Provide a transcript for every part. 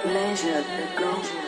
pleasure, the go.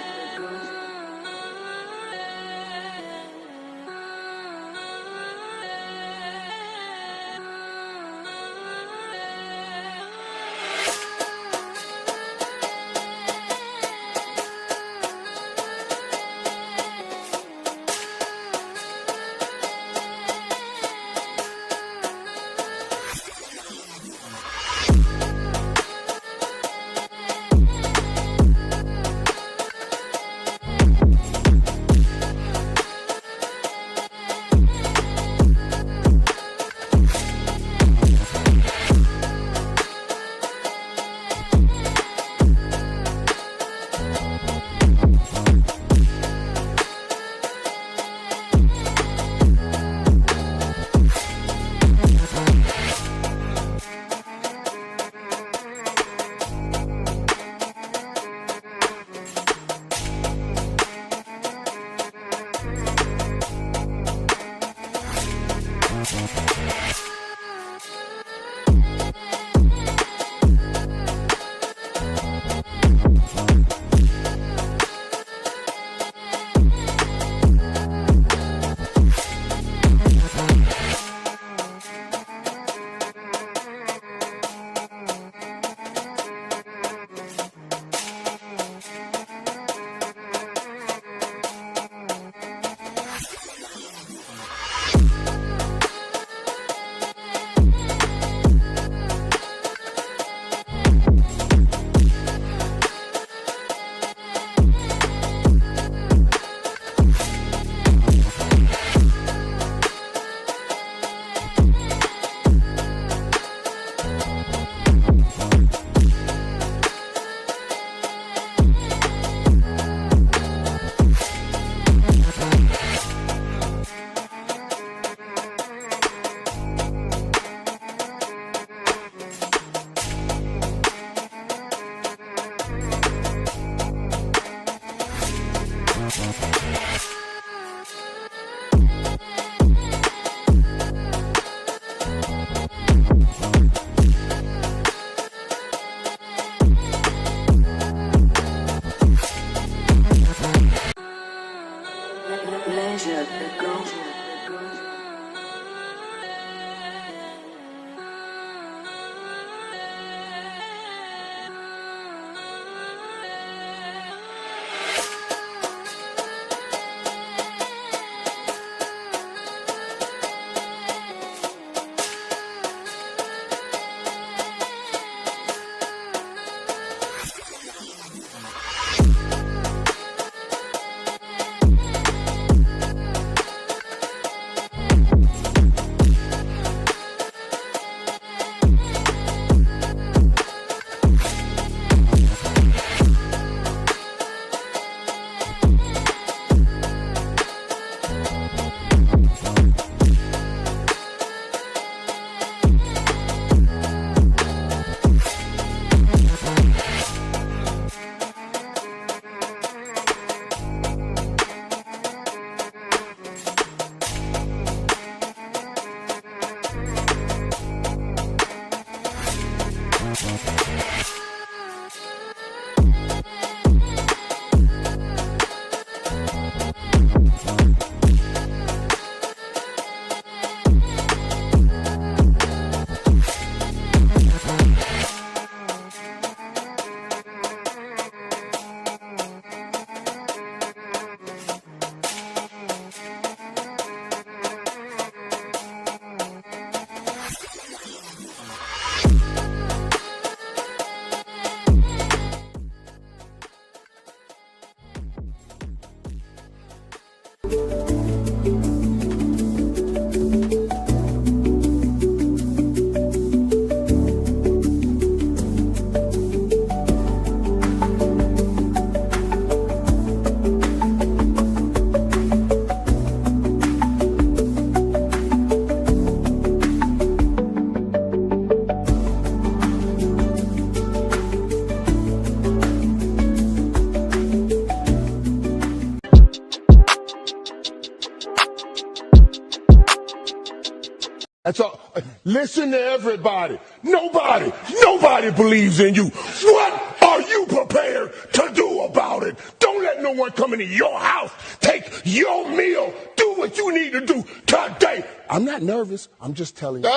Listen to everybody. Nobody believes in you. What are you prepared to do about it? Don't let no one come into your house, take your meal, do what you need to do today. I'm not nervous. I'm just telling you.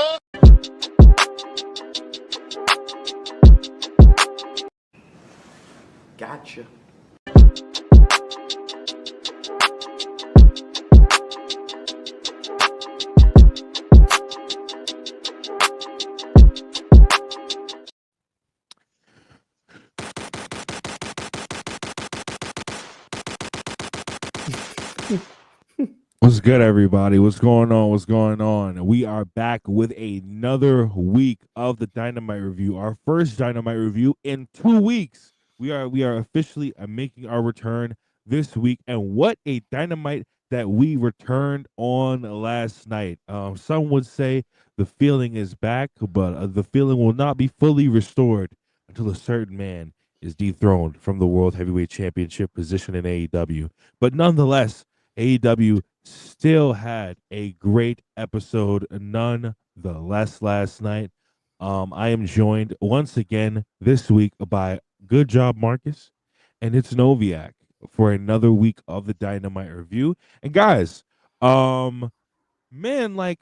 Gotcha. What's good, everybody? What's going on? What's going on? We are back with another week of the Dynamite review. Our first Dynamite review in 2 weeks. We are officially making our return this week, and what a Dynamite that we returned on last night. Some would say the feeling is back, but the feeling will not be fully restored until a certain man is dethroned from the World Heavyweight Championship position in AEW. But nonetheless, AEW still had a great episode nonetheless last night. I am joined once again this week by Good Job Marcus, and it's Noviak for another week of the Dynamite review. And guys, man, like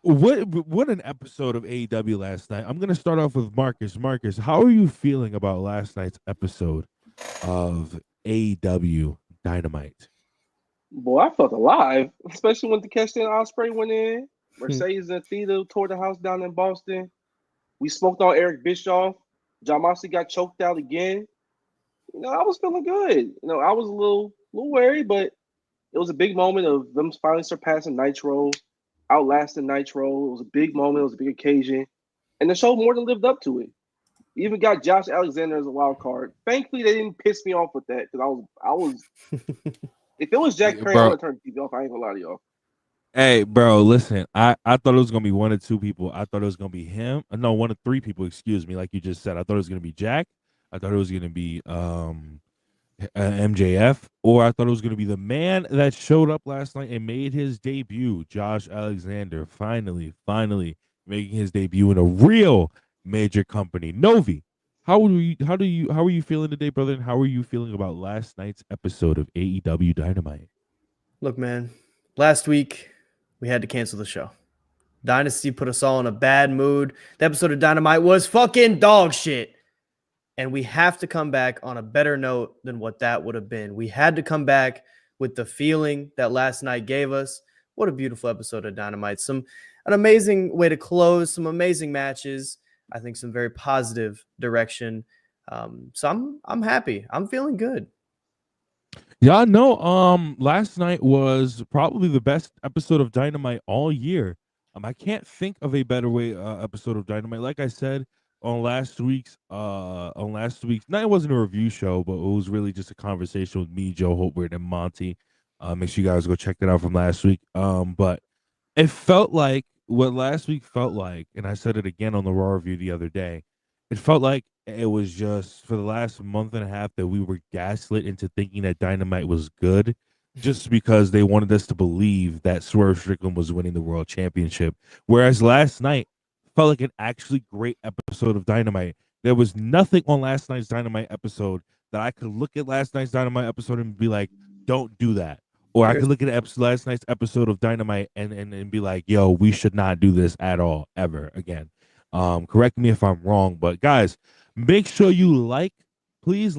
what an episode of AEW last night. I'm gonna start off with Marcus. Marcus, how are you feeling about last night's episode of AEW Dynamite? Boy, I felt alive, especially when the Castain Ospreay went in. Mercedes and Athena tore the house down in Boston. We smoked on Eric Bischoff. John Moxley got choked out again. I was feeling good. I was a little wary, but it was a big moment of them finally surpassing Nitro, outlasting Nitro. It was a big moment. It was a big occasion. And the show more than lived up to it. Even got Josh Alexander as a wild card. Thankfully, they didn't piss me off with that because I was if it was Jack Perry, I would have turned the TV off. I ain't gonna lie to y'all. Hey, bro, listen. I thought it was gonna be one or two people. I thought it was gonna be him. No, one of three people. Excuse me. Like you just said, I thought it was gonna be Jack. I thought it was gonna be MJF, or I thought it was gonna be the man that showed up last night and made his debut, Josh Alexander. Finally making his debut in a real major company. Novi, how are you feeling today, brother? And how are you feeling about last night's episode of AEW Dynamite? Look, man, last week we had to cancel the show. Dynasty put us all in a bad mood. The episode of Dynamite was fucking dog shit. And we have to come back on a better note than what that would have been. We had to come back with the feeling that last night gave us. What a beautiful episode of Dynamite. An amazing way to close, some amazing matches. I think some very positive direction. So I'm happy. I'm feeling good. Yeah, no. Last night was probably the best episode of Dynamite all year. I can't think of a better way episode of Dynamite. Like I said on last week's, no, it wasn't a review show, but it was really just a conversation with me, Joe Holbert, and Monty. Make sure you guys go check that out from last week. But it felt like what last week felt like, and I said it again on the Raw review the other day. It felt like it was just for the last month and a half that we were gaslit into thinking that Dynamite was good just because they wanted us to believe that Swerve Strickland was winning the world championship. Whereas last night felt like an actually great episode of Dynamite. There was nothing on last night's Dynamite episode that I could look at last night's Dynamite episode and be like, don't do that. Or I could look at last night's episode of Dynamite and be like, yo, we should not do this at all, ever again. Correct me if I'm wrong, but guys, make sure you please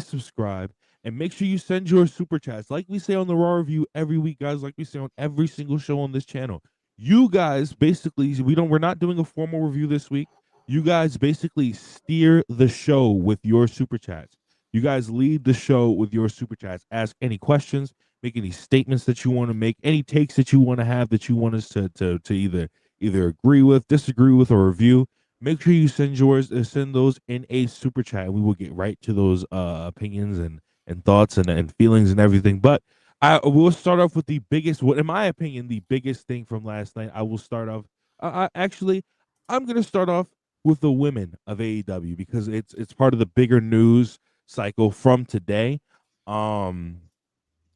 subscribe, and make sure you send your super chats. Like we say on the Raw review every week, guys, like we say on every single show on this channel. You guys basically, we're not doing a formal review this week. You guys basically steer the show with your super chats. You guys lead the show with your super chats. Ask any questions, make any statements that you want to make, any takes that you want to have that you want us to either agree with, disagree with, or review. Make sure you send those in a super chat, and we will get right to those opinions and thoughts and feelings and everything. But I will start off with the biggest, what in my opinion, the biggest thing from last night. I will start off. I'm gonna start off with the women of AEW because it's part of the bigger news cycle from today. We're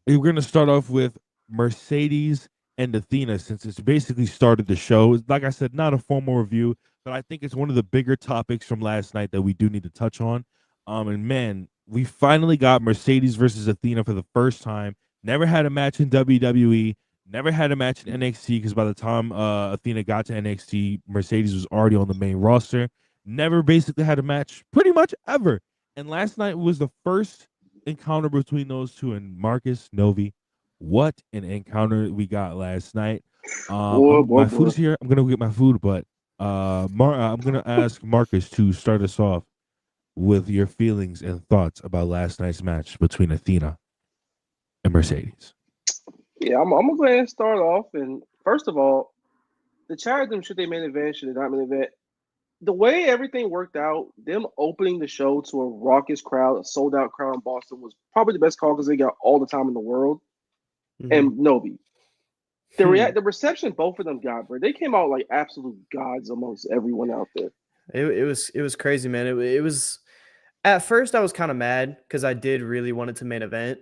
gonna start off with Mercedes and Athena, since it's basically started the show. Like I said, not a formal review, but I think it's one of the bigger topics from last night that we do need to touch on. And man, we finally got Mercedes versus Athena for the first time. Never had a match in WWE. Never had a match in NXT because by the time Athena got to NXT, Mercedes was already on the main roster. Never basically had a match pretty much ever. And last night was the first encounter between those two. And Marcus, Novi, what an encounter we got last night. My food is here. I'm going to go get my food, but I'm going to ask Marcus to start us off with your feelings and thoughts about last night's match between Athena and Mercedes. Yeah, I'm gonna go ahead and start off. And first of all, the chat of them, should they main event, should they not main event? The way everything worked out, them opening the show to a raucous crowd, a sold out crowd in Boston, was probably the best call because they got all the time in the world. Mhm. And Novi, the reception both of them got, bro, they came out like absolute gods amongst everyone out there. It was crazy, man. It was at first I was kind of mad because I did really want it to main event.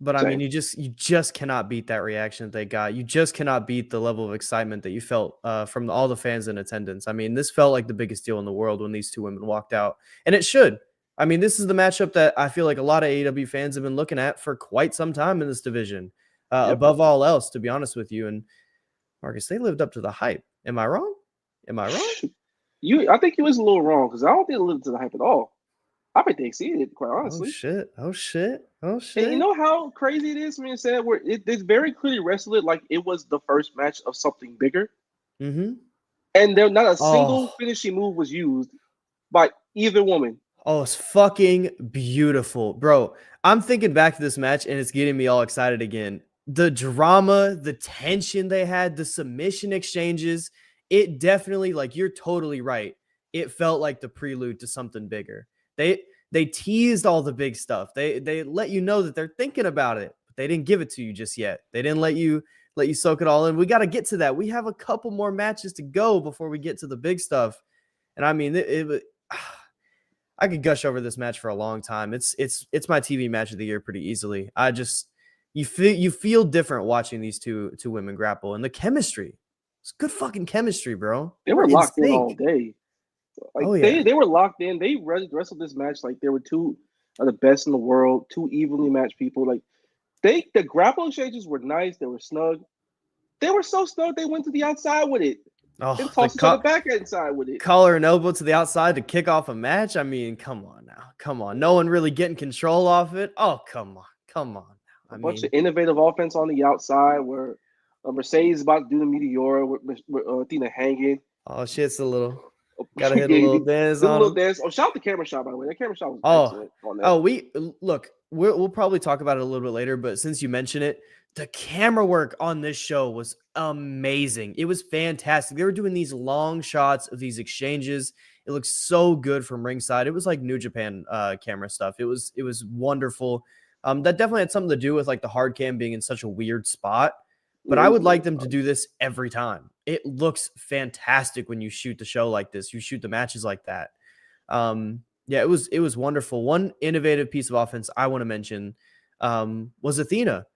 But I mean, you just cannot beat that reaction that they got. You just cannot beat the level of excitement that you felt from all the fans in attendance. I mean, this felt like the biggest deal in the world when these two women walked out, and it should. I mean, this is the matchup that I feel like a lot of AEW fans have been looking at for quite some time in this division, above all else, to be honest with you. And Marcus, they lived up to the hype. Am I wrong? I think you was a little wrong because I don't think they lived up to the hype at all. I think they exceeded it, quite honestly. Oh shit! And you know how crazy it is when you said where it's very clearly wrestled it like it was the first match of something bigger. Mm-hmm. And there not a single finishing move was used by either woman. Oh, it's fucking beautiful, bro. I'm thinking back to this match and it's getting me all excited again. The drama, the tension they had, the submission exchanges, it definitely, like, you're totally right. It felt like the prelude to something bigger. They teased all the big stuff. They let you know that they're thinking about it, but they didn't give it to you just yet. They didn't let you soak it all in. We got to get to that. We have a couple more matches to go before we get to the big stuff. And I mean, I could gush over this match for a long time. It's my TV match of the year pretty easily. You feel different watching these two women grapple, and the chemistry. It's good fucking chemistry, bro. They were locked in all day. Like they were locked in. They wrestled this match like they were two of the best in the world, two evenly matched people. Like the grapple exchanges were nice. They were snug. They were so snug they went to the outside with it. They tossed each other back inside with it. Collar and elbow to the outside to kick off a match. I mean, come on now. Come on. No one really getting control off it. Oh, come on. Come on. A bunch of innovative offense on the outside where Mercedes is about to do the Meteora with Athena hanging. Oh, shit's a little... Gotta hit a little dance on little dance. Oh, shout out the camera shot, by the way. That camera shot was excellent on that. We'll probably talk about it a little bit later, but since you mention it, the camera work on this show was amazing. It was fantastic. They were doing these long shots of these exchanges. It looked so good from ringside. It was like New Japan camera stuff. It was wonderful. That definitely had something to do with like the hard cam being in such a weird spot. But I would like them to do this every time. It looks fantastic when you shoot the show like this. You shoot the matches like that. It was wonderful. One innovative piece of offense I want to mention was Athena.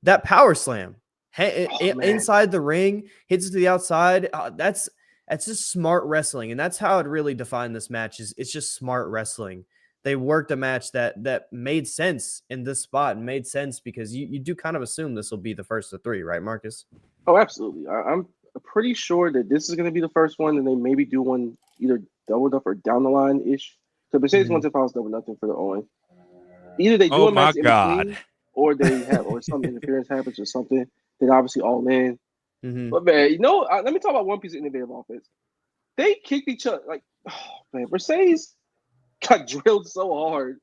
That power slam inside the ring, hits it to the outside. That's just smart wrestling, and that's how it really defined this match. It's just smart wrestling. They worked a match that made sense in this spot and made sense because you do kind of assume this will be the first of three, right, Marcus? Oh, absolutely. I'm pretty sure that this is going to be the first one, and they maybe do one either double up or down the line ish. So Mercedes wants to finals double nothing for the Owen. Either they do a match in between, or they have, or some interference happens or something. Then obviously all in. Mm-hmm. But man, let me talk about one piece of innovative offense. They kicked each other like, oh man, Mercedes got drilled so hard.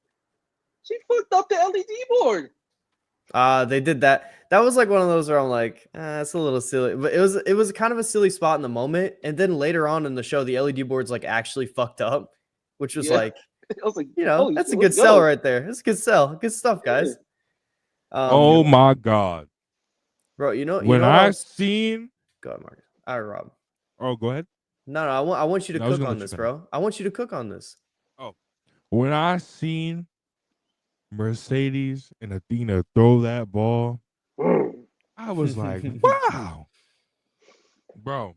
She fucked up the LED board. They did that. That was like one of those where I'm like, it's a little silly, but it was kind of a silly spot in the moment. And then later on in the show, the LED board's like actually fucked up, which was like, I was like, that's a good sell right there. That's a good sell. Good stuff, guys. Oh my God, bro! When I seen, go ahead, Marcus. All right, Rob. Oh, go ahead. No, I want you to cook on this, bro. I want you to cook on this. Oh, when I seen Mercedes and Athena throw that ball, I was like, wow. Bro,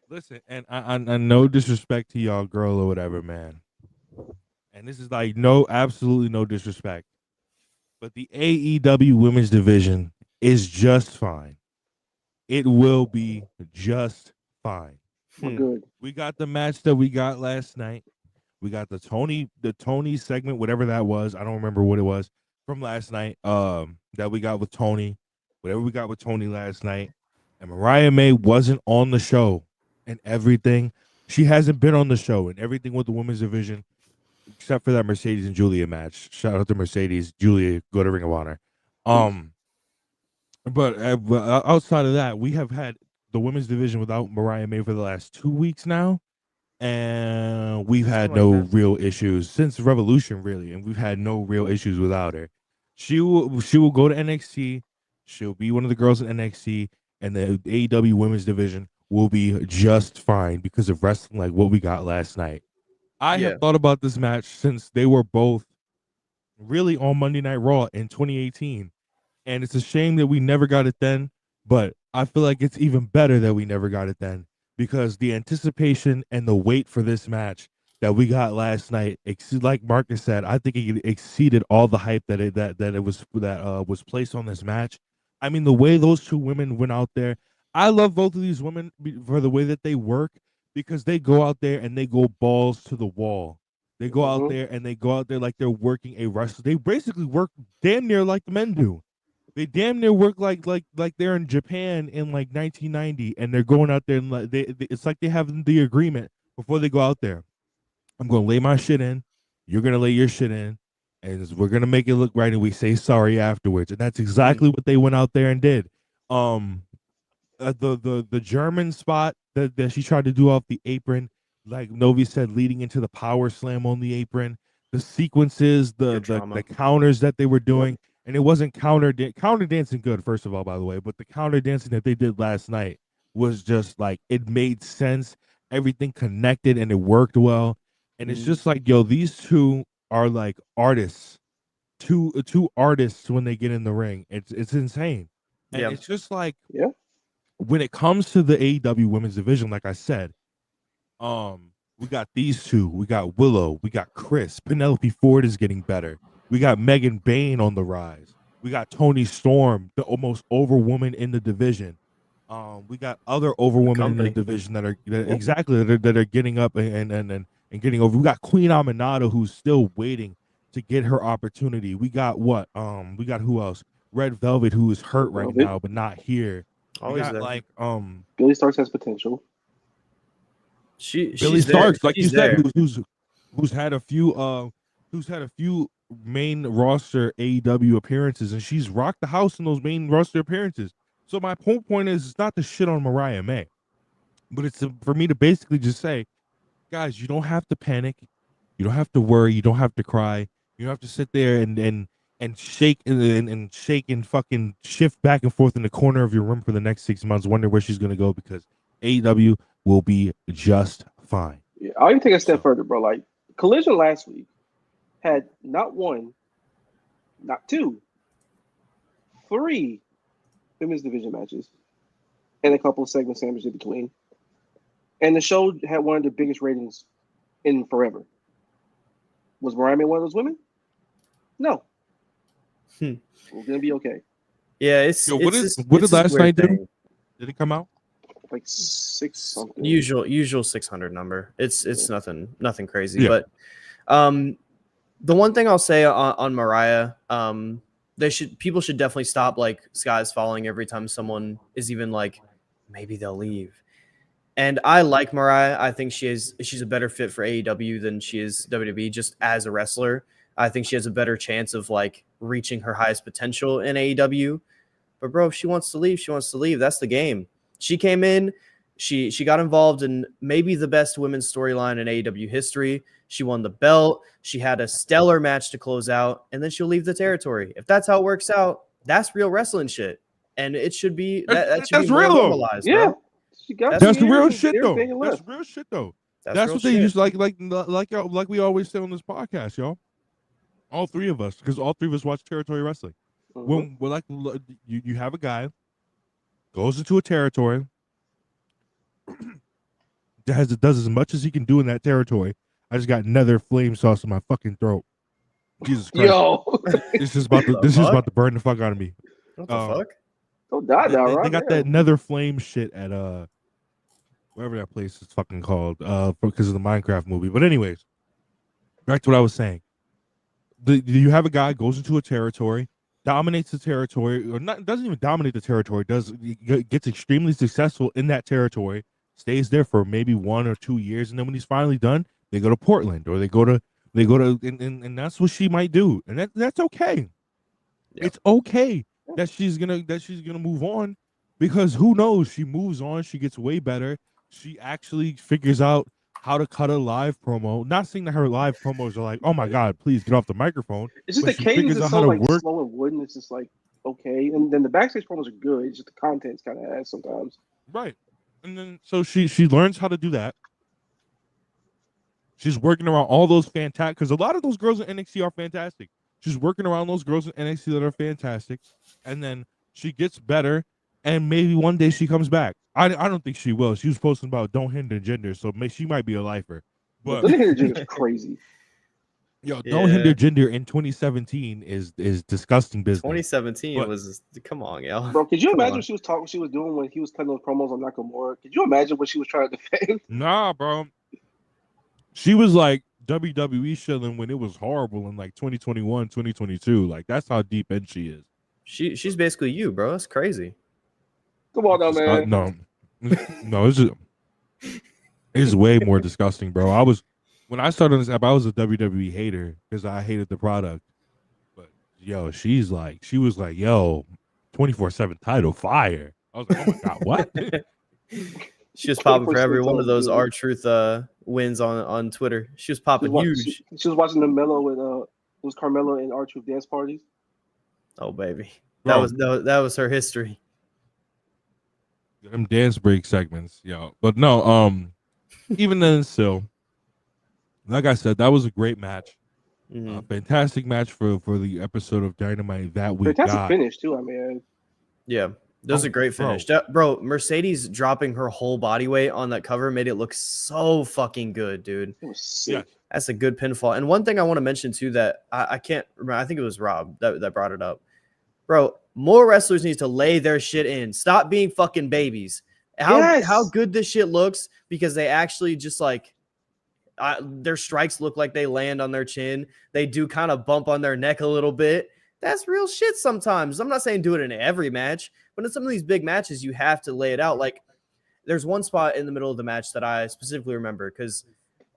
listen, and I no disrespect to y'all, girl or whatever, man. And this is like absolutely no disrespect. But the AEW women's division is just fine. It will be just fine. We're good. We got the match that we got last night. We got the Tony segment, whatever that was. I don't remember what it was from last night. That we got with Tony, whatever we got with Tony last night. And Mariah May wasn't on the show and everything. She hasn't been on the show and everything with the women's division, except for that Mercedes and Julia match. Shout out to Mercedes, Julia, go to Ring of Honor. But outside of that, we have had the women's division without Mariah May for the last 2 weeks now. And we've had no real issues since Revolution, really, and we've had no real issues without her. She will go to NXT. She'll be one of the girls in NXT, and the AEW women's division will be just fine because of wrestling like what we got last night. I have thought about this match since they were both really on Monday Night Raw in 2018, and it's a shame that we never got it then, but I feel like it's even better that we never got it then. Because the anticipation and the wait for this match that we got last night, like Marcus said, I think it exceeded all the hype that was placed on this match. I mean, the way those two women went out there, I love both of these women for the way that they work because they go out there and they go balls to the wall. They go out there and they go out there like they're working a wrestler. They basically work damn near like the men do. They damn near work like they're in Japan in like 1990, and they're going out there and it's like they have the agreement before they go out there. I'm going to lay my shit in, you're going to lay your shit in, and we're going to make it look right, and we say sorry afterwards. And that's exactly what they went out there and did. The German spot that she tried to do off the apron, like Novi said, leading into the power slam on the apron, the sequences, the counters that they were doing. And it wasn't counter dancing good, first of all, by the way, but the counter dancing that they did last night was just like, it made sense. Everything connected and it worked well. And it's just like, yo, these two are like artists, two artists when they get in the ring. It's insane. And it's just like, when it comes to the AEW women's division, like I said, we got these two. We got Willow. We got Chris. Penelope Ford is getting better. We got Megan Bayne on the rise. We got Toni Storm, the almost over woman in the division. We got other over women in the division that are getting up and getting over. We got Queen Aminata, who's still waiting to get her opportunity. We got we got who else? Red Velvet, who is hurt right now but not here. Always we got there. like Billy Starks has potential. Billy Starks, like you said, who's had a few main roster AEW appearances, and she's rocked the house in those main roster appearances. So my whole point is, it's not to shit on Mariah May, but it's for me to basically just say, guys, you don't have to panic, you don't have to worry, you don't have to cry, you don't have to sit there and shake and shake and fucking shift back and forth in the corner of your room for the next 6 months, wonder where she's gonna go, because AEW will be just fine. Yeah, I'll even take a step further, bro. Like, Collision last week had not one, not two, 3 women's division matches and a couple of segment sandwiches in between. And the show had one of the biggest ratings in forever. Was Mariah May one of those women? No. We're gonna be okay. Yeah, it's what did last night do? Did it come out? Like 6 something. Usual 600 number. It's nothing crazy. Yeah. But the one thing I'll say on Mariah, people should definitely stop like skies falling every time someone is even like, maybe they'll leave. And I like Mariah. I think she's a better fit for AEW than she is WWE just as a wrestler. I think she has a better chance of like reaching her highest potential in AEW. But bro, if she wants to leave, she wants to leave. That's the game. She came in, she got involved in maybe the best women's storyline in AEW history. She won the belt. She had a stellar match to close out, and then she'll leave the territory. If that's how it works out, that's real wrestling shit. And it should be that should be more normalized. Yeah. That's real shit though. That's real shit though. That's what they use like we always say on this podcast, y'all. All three of us, because all three of us watch territory wrestling. When we're like, you have a guy goes into a territory, does as much as he can do in that territory. I just got nether flame sauce in my fucking throat. Jesus Christ! Yo, This is about to burn the fuck out of me. What the fuck? don't die now, They right? got that nether flame shit at wherever that place is fucking called because of the Minecraft movie. But anyways, back to what I was saying. You have a guy goes into a territory, dominates the territory, or not doesn't even dominate the territory, gets extremely successful in that territory, stays there for maybe 1 or 2 years, and then when he's finally done, they go to Portland or they go to and that's what she might do, and that's okay. Yeah. It's okay that she's gonna move on, because who knows, she moves on, she gets way better, she actually figures out how to cut a live promo. Not saying that her live promos are like, oh my god, please get off the microphone. It's just But the she cadence figures is out so how to like work. slow and wooden. It's just like okay, and then the backstage promos are good. It's just the content's kind of ass sometimes. Right. And then so she learns how to do that. She's working around all those fantastic, because a lot of those girls in NXT are fantastic. She's working around those girls in NXT that are fantastic, and then she gets better, and maybe one day she comes back. I don't think she will. She was posting about don't hinder gender, so she might be a lifer. But The energy is crazy. Yo, don't hinder gender in 2017 is disgusting business. 2017 But- was come on, yo. Bro, could you Come imagine on. what she was doing when he was cutting those promos on Nakamura? Could you imagine what she was trying to defend? Nah, bro. She was like WWE shilling when it was horrible in like 2021, 2022. Like that's how deep in she is. She's basically you, bro. That's crazy. Come on now, man. No, it's way more disgusting, bro. When I started on this app, I was a WWE hater because I hated the product. But yo, she was like, yo, 24/7 title fire. I was like, oh my god, what? She was popping for every 24/7 one of those title, R-Truth wins on Twitter. She was popping huge. She was watching the Mello with it was Carmella and R-Truth dance parties. Oh baby, Bro. that was her history. Them dance break segments, yo. But no, even then still, like I said, that was a great match. Mhm. Fantastic match for the episode of Dynamite that we Fantastic got. finish too, I mean. Yeah, that was a great finish. Bro, Mercedes dropping her whole body weight on that cover made it look so fucking good, dude. It was sick. Yeah. That's a good pinfall. And one thing I want to mention too that I can't remember, I think it was Rob that brought it up. Bro, more wrestlers need to lay their shit in. Stop being fucking babies. How good this shit looks, because they actually just like their strikes look like they land on their chin. They do kind of bump on their neck a little bit. That's real shit sometimes. I'm not saying do it in every match, but in some of these big matches, you have to lay it out. Like there's one spot in the middle of the match that I specifically remember because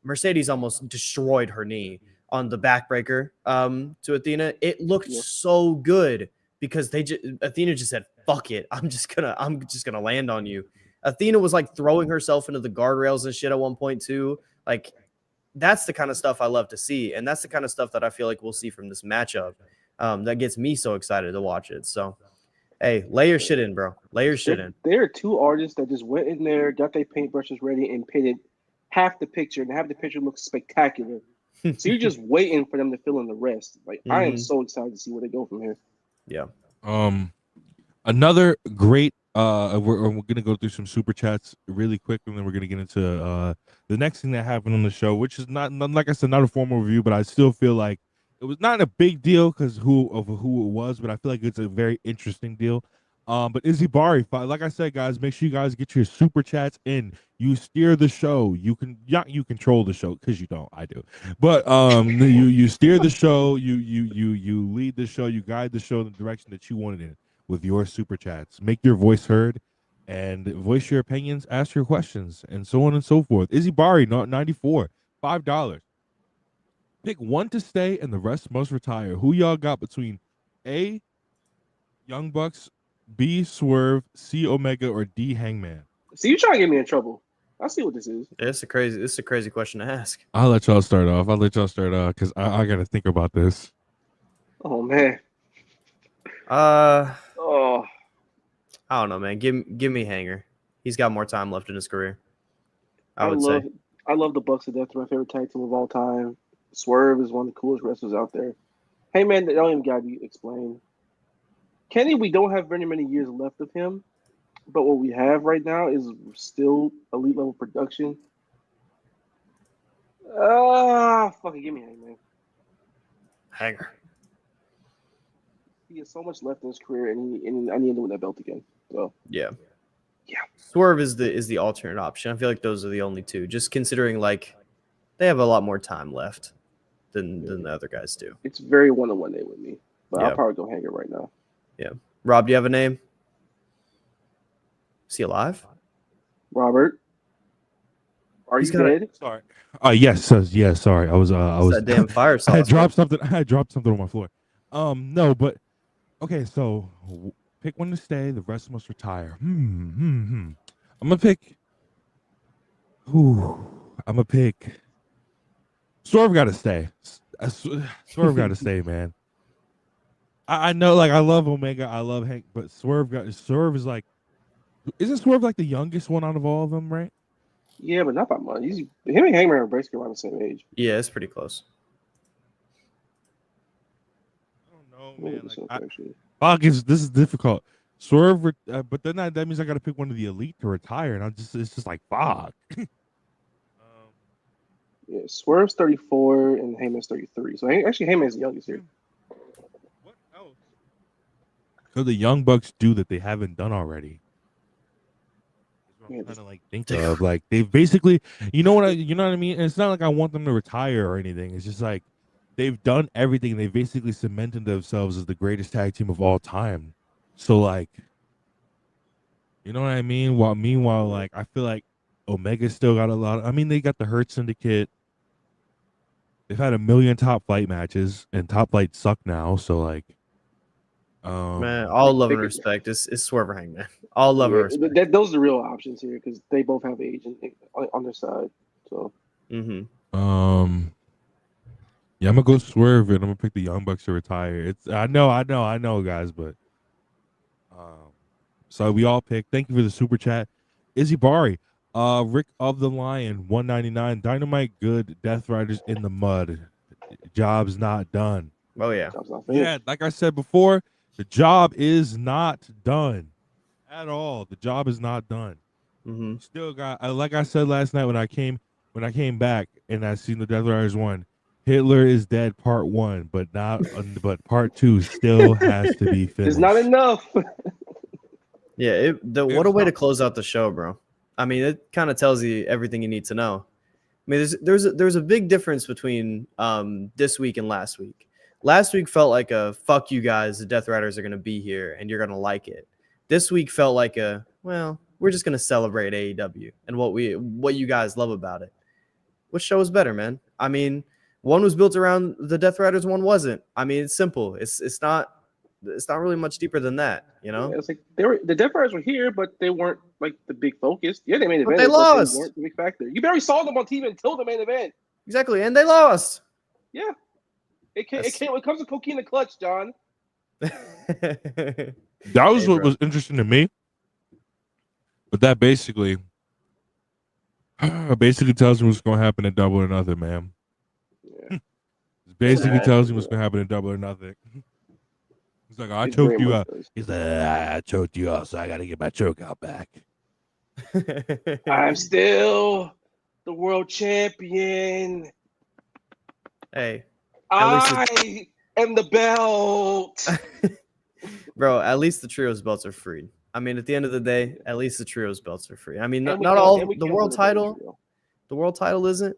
Mercedes almost destroyed her knee on the backbreaker to Athena. It looked so good because Athena just said, fuck it. I'm just gonna land on you. Athena was like throwing herself into the guardrails and shit at one point too. Like that's the kind of stuff I love to see. And that's the kind of stuff that I feel like we'll see from this matchup. That gets me so excited to watch it. So, hey, lay your shit in, bro. Lay your shit in. There are two artists that just went in there, got their paintbrushes ready, and painted half the picture, and half the picture looks spectacular. So you're just waiting for them to fill in the rest. Like I am so excited to see where they go from here. Yeah. Another great. We're gonna go through some super chats really quick, and then we're gonna get into the next thing that happened on the show, which is not like I said, not a formal review, but I still feel like it was not a big deal because who it was, but I feel like it's a very interesting deal. But Izzy Bari, like I said, guys, make sure you guys get your super chats in. You steer the show. You control the show, because you don't. I do. But you steer the show. You lead the show. You guide the show in the direction that you want it in with your super chats. Make your voice heard and voice your opinions. Ask your questions and so on and so forth. Izzy Bari, 94, $5. Pick one to stay and the rest must retire. Who y'all got between A, Young Bucks, B, Swerve, C, Omega, or D, Hangman? See, you trying to get me in trouble. I see what this is. It's a crazy question to ask. I'll let y'all start off. Because I got to think about this. Oh man. Oh, I don't know, man. Give me Hanger. He's got more time left in his career. I love the Bucks to death. They're my favorite tag team of all time. Swerve is one of the coolest wrestlers out there. Hey man, they don't even gotta be explained. Kenny, we don't have very many years left of him, But what we have right now is still elite level production. Fucking give me Hangman. Hanger. He has so much left in his career, and I need to win that belt again. So Yeah. Yeah. Swerve is the alternate option. I feel like those are the only two. Just considering like they have a lot more time left than the other guys do. it's very one-on-one day with me. But Yeah. I'll probably go Hanger right now. Yeah. Rob, do you have a name? Is he alive? Robert, are He's you got a- dead? Sorry. Yes. Sorry. I was. That damn fire sauce. I had dropped something. I had dropped something on my floor. No, but okay. So pick one to stay. The rest must retire. I'm gonna pick. I'm gonna pick. Swerve got to stay. Swerve got to stay, man. I know, like I love Omega. I love Hank, but Swerve is like. Isn't Swerve like the youngest one out of all of them, right? Yeah, but not by much. Him and Hangman are basically around the same age. Yeah, it's pretty close. I don't know, Maybe man. so, Like, actually. this is difficult. Swerve, but then that means I got to pick one of the elite to retire, and it's just like fuck. Yeah, Swerve's 34 and Heyman's 33. So actually, Heyman's the youngest here. What else could the Young Bucks do that they haven't done already? I'm trying to like think of like they've basically, you know what I mean. And it's not like I want them to retire or anything. It's just like they've done everything. They basically cemented themselves as the greatest tag team of all time. So like, you know what I mean? Meanwhile, like I feel like Omega still got a lot. I mean, they got the Hurt Syndicate. They've had 1 million top flight matches, and top flight suck now. So like, Man, all love and respect. It's Swerve or Hangman. All love and respect. Those are the real options here because they both have age on their side. So, yeah, I'm gonna go Swerve, and I'm gonna pick the Young Bucks to retire. I know, guys, but so we all pick. Thank you for the super chat, Izzy Bari, Rick of the Lion, 199, Dynamite good, Death Riders in the mud, job's not done. Oh yeah, yeah. Like I said before, the job is not done at all. The job is not done. Still got, like I said last night when I came back and I seen the Death Riders 1. Hitler is dead, part 1, but part 2 still has to be finished. It's not enough. Yeah, what a way to close out the show, bro. I mean, it kind of tells you everything you need to know. I mean, there's a big difference between this week and last week. Last week felt like a fuck you guys, the Death Riders are going to be here and you're going to like it. This week felt like we're just going to celebrate AEW and what you guys love about it. Which show is better, man? I mean, one was built around the Death Riders, one wasn't. I mean, it's simple. It's not really much deeper than that, you know? Yeah, it's like the Death Riders were here, but they weren't like the big focus. Yeah, they made But event, they lost. They weren't the big factor. You barely saw them on TV until the main event. Exactly, and they lost. Yeah. It comes to cocaine and clutch, John. That was what was interesting to me. But that basically tells me what's going to happen in Double or Nothing, man. Yeah. It basically tells me what's going to happen in Double or Nothing. He's like, I choked you out. He's like, I choked you out, so I got to get my choke out back. I'm still the world champion. Hey. I am the belt. Bro, at least the trios belts are free. I mean, at the end of the day, at least the trios belts are free. I mean, not all the world title. The world title isn't,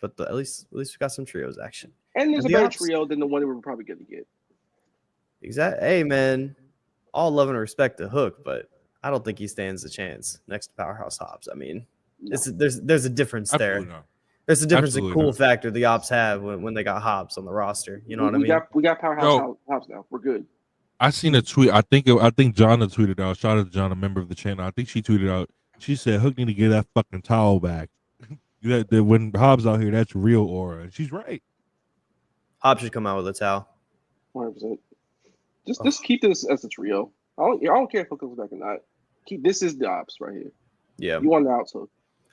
but at least we got some trios action. And there's a better trio than the one that we're probably going to get. Exactly. Hey, man, all love and respect to Hook, but I don't think he stands a chance next to Powerhouse Hobbs. I mean, there's a difference there. There's a difference in cool factor the Ops have when they got Hobbs on the roster. You know what I mean? We got Powerhouse Hobbs now. We're good. I seen a tweet. I think Jonna tweeted out. Shout out to John, a member of the channel. I think she tweeted out. She said Hook need to get that fucking towel back. that when Hobbs out here, that's real aura. And she's right. Hobbs should come out with a towel. 100%. Just keep this as a trio. I don't care if Hook comes back or not. This is the Ops right here. Yeah. You want the outs, Hook.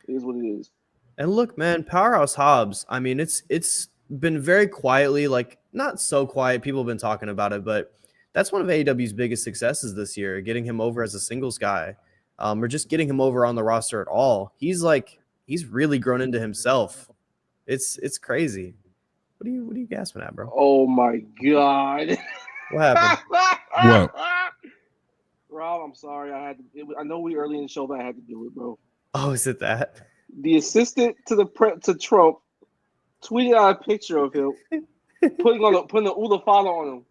It is what it is. And look, man, Powerhouse Hobbs, I mean, it's been very quietly, like not so quiet. People have been talking about it, but that's one of AEW's biggest successes this year, getting him over as a singles guy. or just getting him over on the roster at all. He's really grown into himself. It's crazy. What are you gasping at, bro? Oh my God. What happened? What? Rob, I'm sorry. I know we early in the show, but I had to do it, bro. Oh, is it that? The assistant to Trump tweeted out a picture of him putting the Ulafala on him.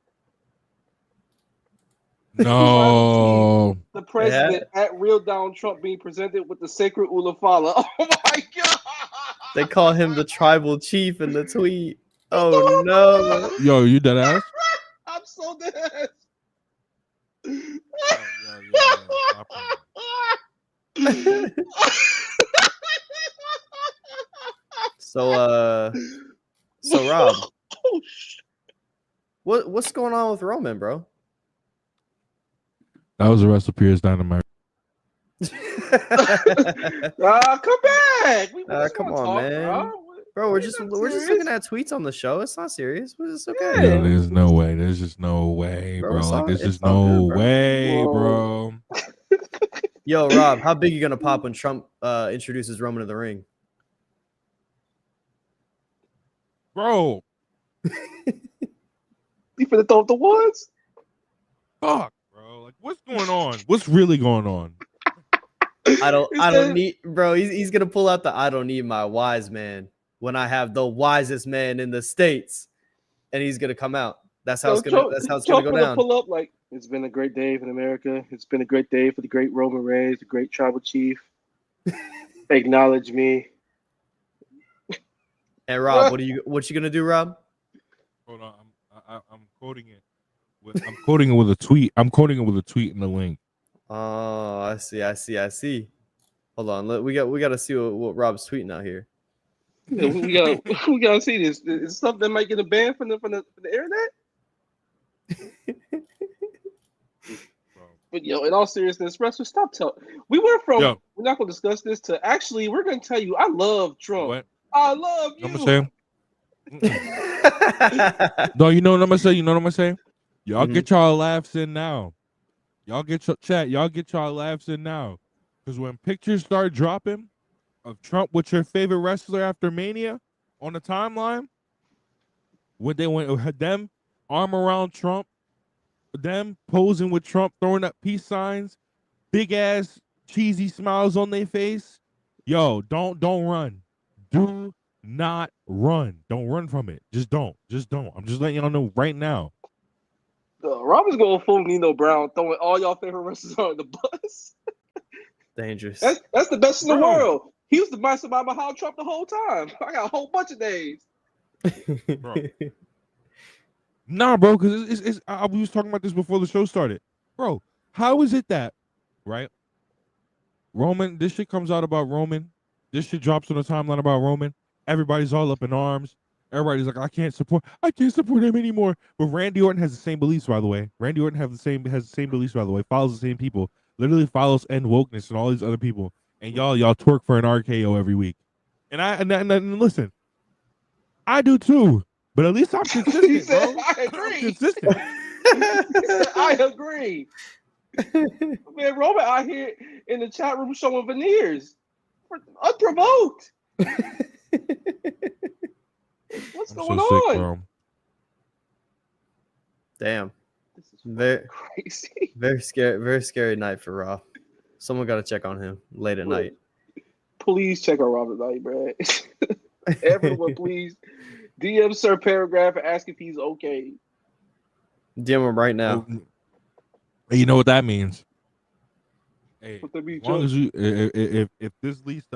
No. The president at real Donald Trump being presented with the sacred Ulafala. Oh my God! They call him the tribal chief in the tweet. Oh no! Yo, you dead ass? I'm so dead. So Rob, what's going on with Roman, bro? That was the rest of Pierce Dynamite. Come back. Come on, man. Bro, we're just looking at tweets on the show. It's not serious. It's okay. Yeah, there's no way. There's just no way, bro. Like, there's just no way, bro. Yo, Rob, how big you gonna pop when Trump introduces Roman to the ring? Bro. You finna throw up the ones? Fuck, bro. Like, what's going on? What's really going on? I don't need, bro. He's gonna pull out the I don't need my wise man when I have the wisest man in the states, and he's gonna come out. That's how it's gonna go down. Pull up like, it's been a great day in America. It's been a great day for the great Roman Reigns, the great tribal chief. Acknowledge me. And Rob, what you gonna do, Rob? Hold on, I'm quoting it. I'm quoting it with a tweet. I'm quoting it with a tweet in the link. Oh, I see. Hold on, we got to see what Rob's tweeting out here. Yeah, we gotta see this. Is something that might get a ban from the internet? But in all seriousness, wrestlers, stop telling. We went from we're not gonna discuss this to actually we're gonna tell you I love Trump. What? I love you. I'm gonna say. No, you know what I'm gonna say. You know what I'm gonna say. Y'all get y'all laughs in now. Y'all get your chat. Y'all get y'all laughs in now. Because when pictures start dropping of Trump with your favorite wrestler after Mania on the timeline, when they went them arm around Trump, them posing with Trump, throwing up peace signs, big ass cheesy smiles on their face. Yo, don't run. Do not run. Don't run from it. Just don't. I'm just letting y'all know right now. Rob is going full Nino Brown, throwing all y'all favorite wrestlers on the bus. Dangerous. That's the best in the world. He was the mastermind behind Trump the whole time. I got a whole bunch of days. Bro. Nah, bro, because it's we was talking about this before the show started. Bro, how is it that, right? Roman, this shit comes out about Roman. This shit drops on the timeline about Roman. Everybody's all up in arms. Everybody's like, I can't support him anymore. But Randy Orton has the same beliefs, by the way. Randy Orton has the same beliefs, by the way. Follows the same people. Literally follows End Wokeness and all these other people. And y'all twerk for an RKO every week. And listen, I do too. But at least I'm consistent, He said, bro. I agree. I'm consistent. He said, I agree. Man, Roman out here in the chat room showing veneers. Unprovoked. What's going on? Sick, bro. Damn. This is Very crazy. very scary night for Raw. Someone got to check on him late at night. Please check on Robert Knight, bro. Everyone, please DM Sir Paragraph and ask if he's okay. DM him right now. You know what that means? Hey, What that mean, as long as you, if this leads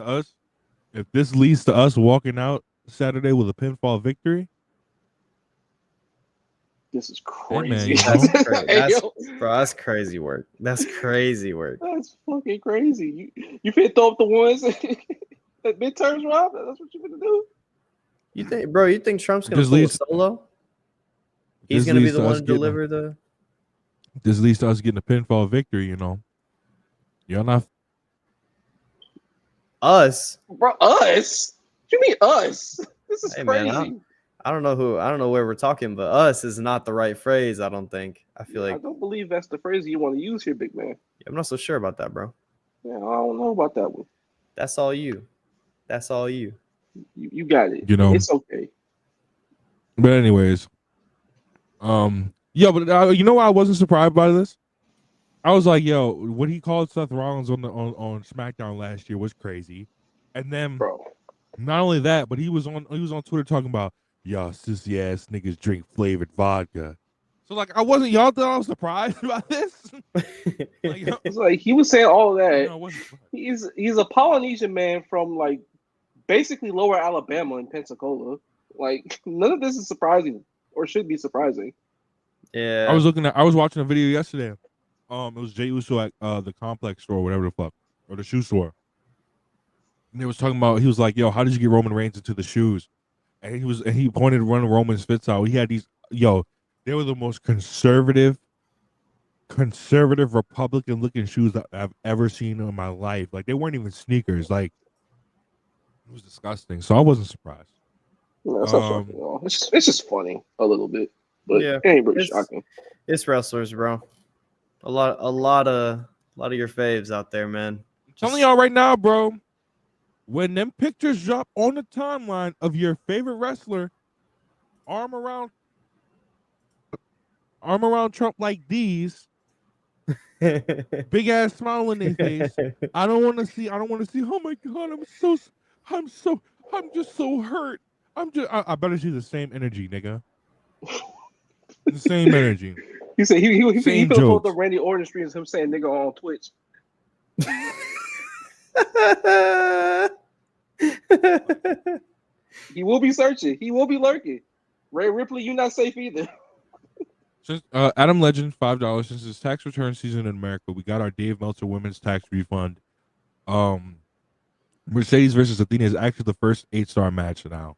to us walking out Saturday with a pinfall victory, this is crazy. Hey, man, that's crazy work. That's crazy work. That's fucking crazy. You finna throw up the ones at midterms, Rob? That's what you finna do? You think Trump's gonna pull a solo? He's gonna be the one to deliver the. This leads to us getting a pinfall victory, you know. You're not us, bro. Us? What you mean us? This is crazy. Man, I don't know where we're talking, but us is not the right phrase. I don't think. I feel like I don't believe that's the phrase you want to use here, big man. I'm not so sure about that, bro. Yeah, I don't know about that one. That's all you. That's all you. You got it. You know. It's okay. But anyways, yeah, but you know why I wasn't surprised by this? I was like, yo, what he called Seth Rollins on SmackDown last year was crazy, and then Bro. not only that, but he was on Twitter talking about y'all sissy ass niggas drink flavored vodka. So like, I wasn't y'all thought I was surprised about this. Like, yo, It's like he was saying all that. I wasn't surprised. He's a Polynesian man from like basically lower Alabama and Pensacola. Like none of this is surprising or should be surprising. Yeah. I was watching a video yesterday. It was Jay Uso at the complex store, whatever the fuck, or the shoe store. And they was talking about, he was like, yo, how did you get Roman Reigns into the shoes? And he pointed to one of Roman's fits out. He had these, they were the most conservative Republican looking shoes that I've ever seen in my life. Like, they weren't even sneakers. Like, it was disgusting. So I wasn't surprised. No, it's not shocking at all. It's just funny a little bit. But Yeah, it ain't really shocking. It's wrestlers, bro. A lot of your faves out there, man. I'm telling y'all right now, bro. When them pictures drop on the timeline of your favorite wrestler, arm around Trump like these, big ass smile on their face. I don't want to see. Oh my god, I'm just so hurt. I better see the same energy, nigga. The same energy. He said he Same put jokes. the Randy Orton streams him saying nigga on Twitch. He will be searching. He will be lurking. Ray Ripley, you not safe either. Since Adam Legend, $5. Since it's tax return season in America, we got our Dave Meltzer women's tax refund. Mercedes versus Athena is actually the first 8-star match now.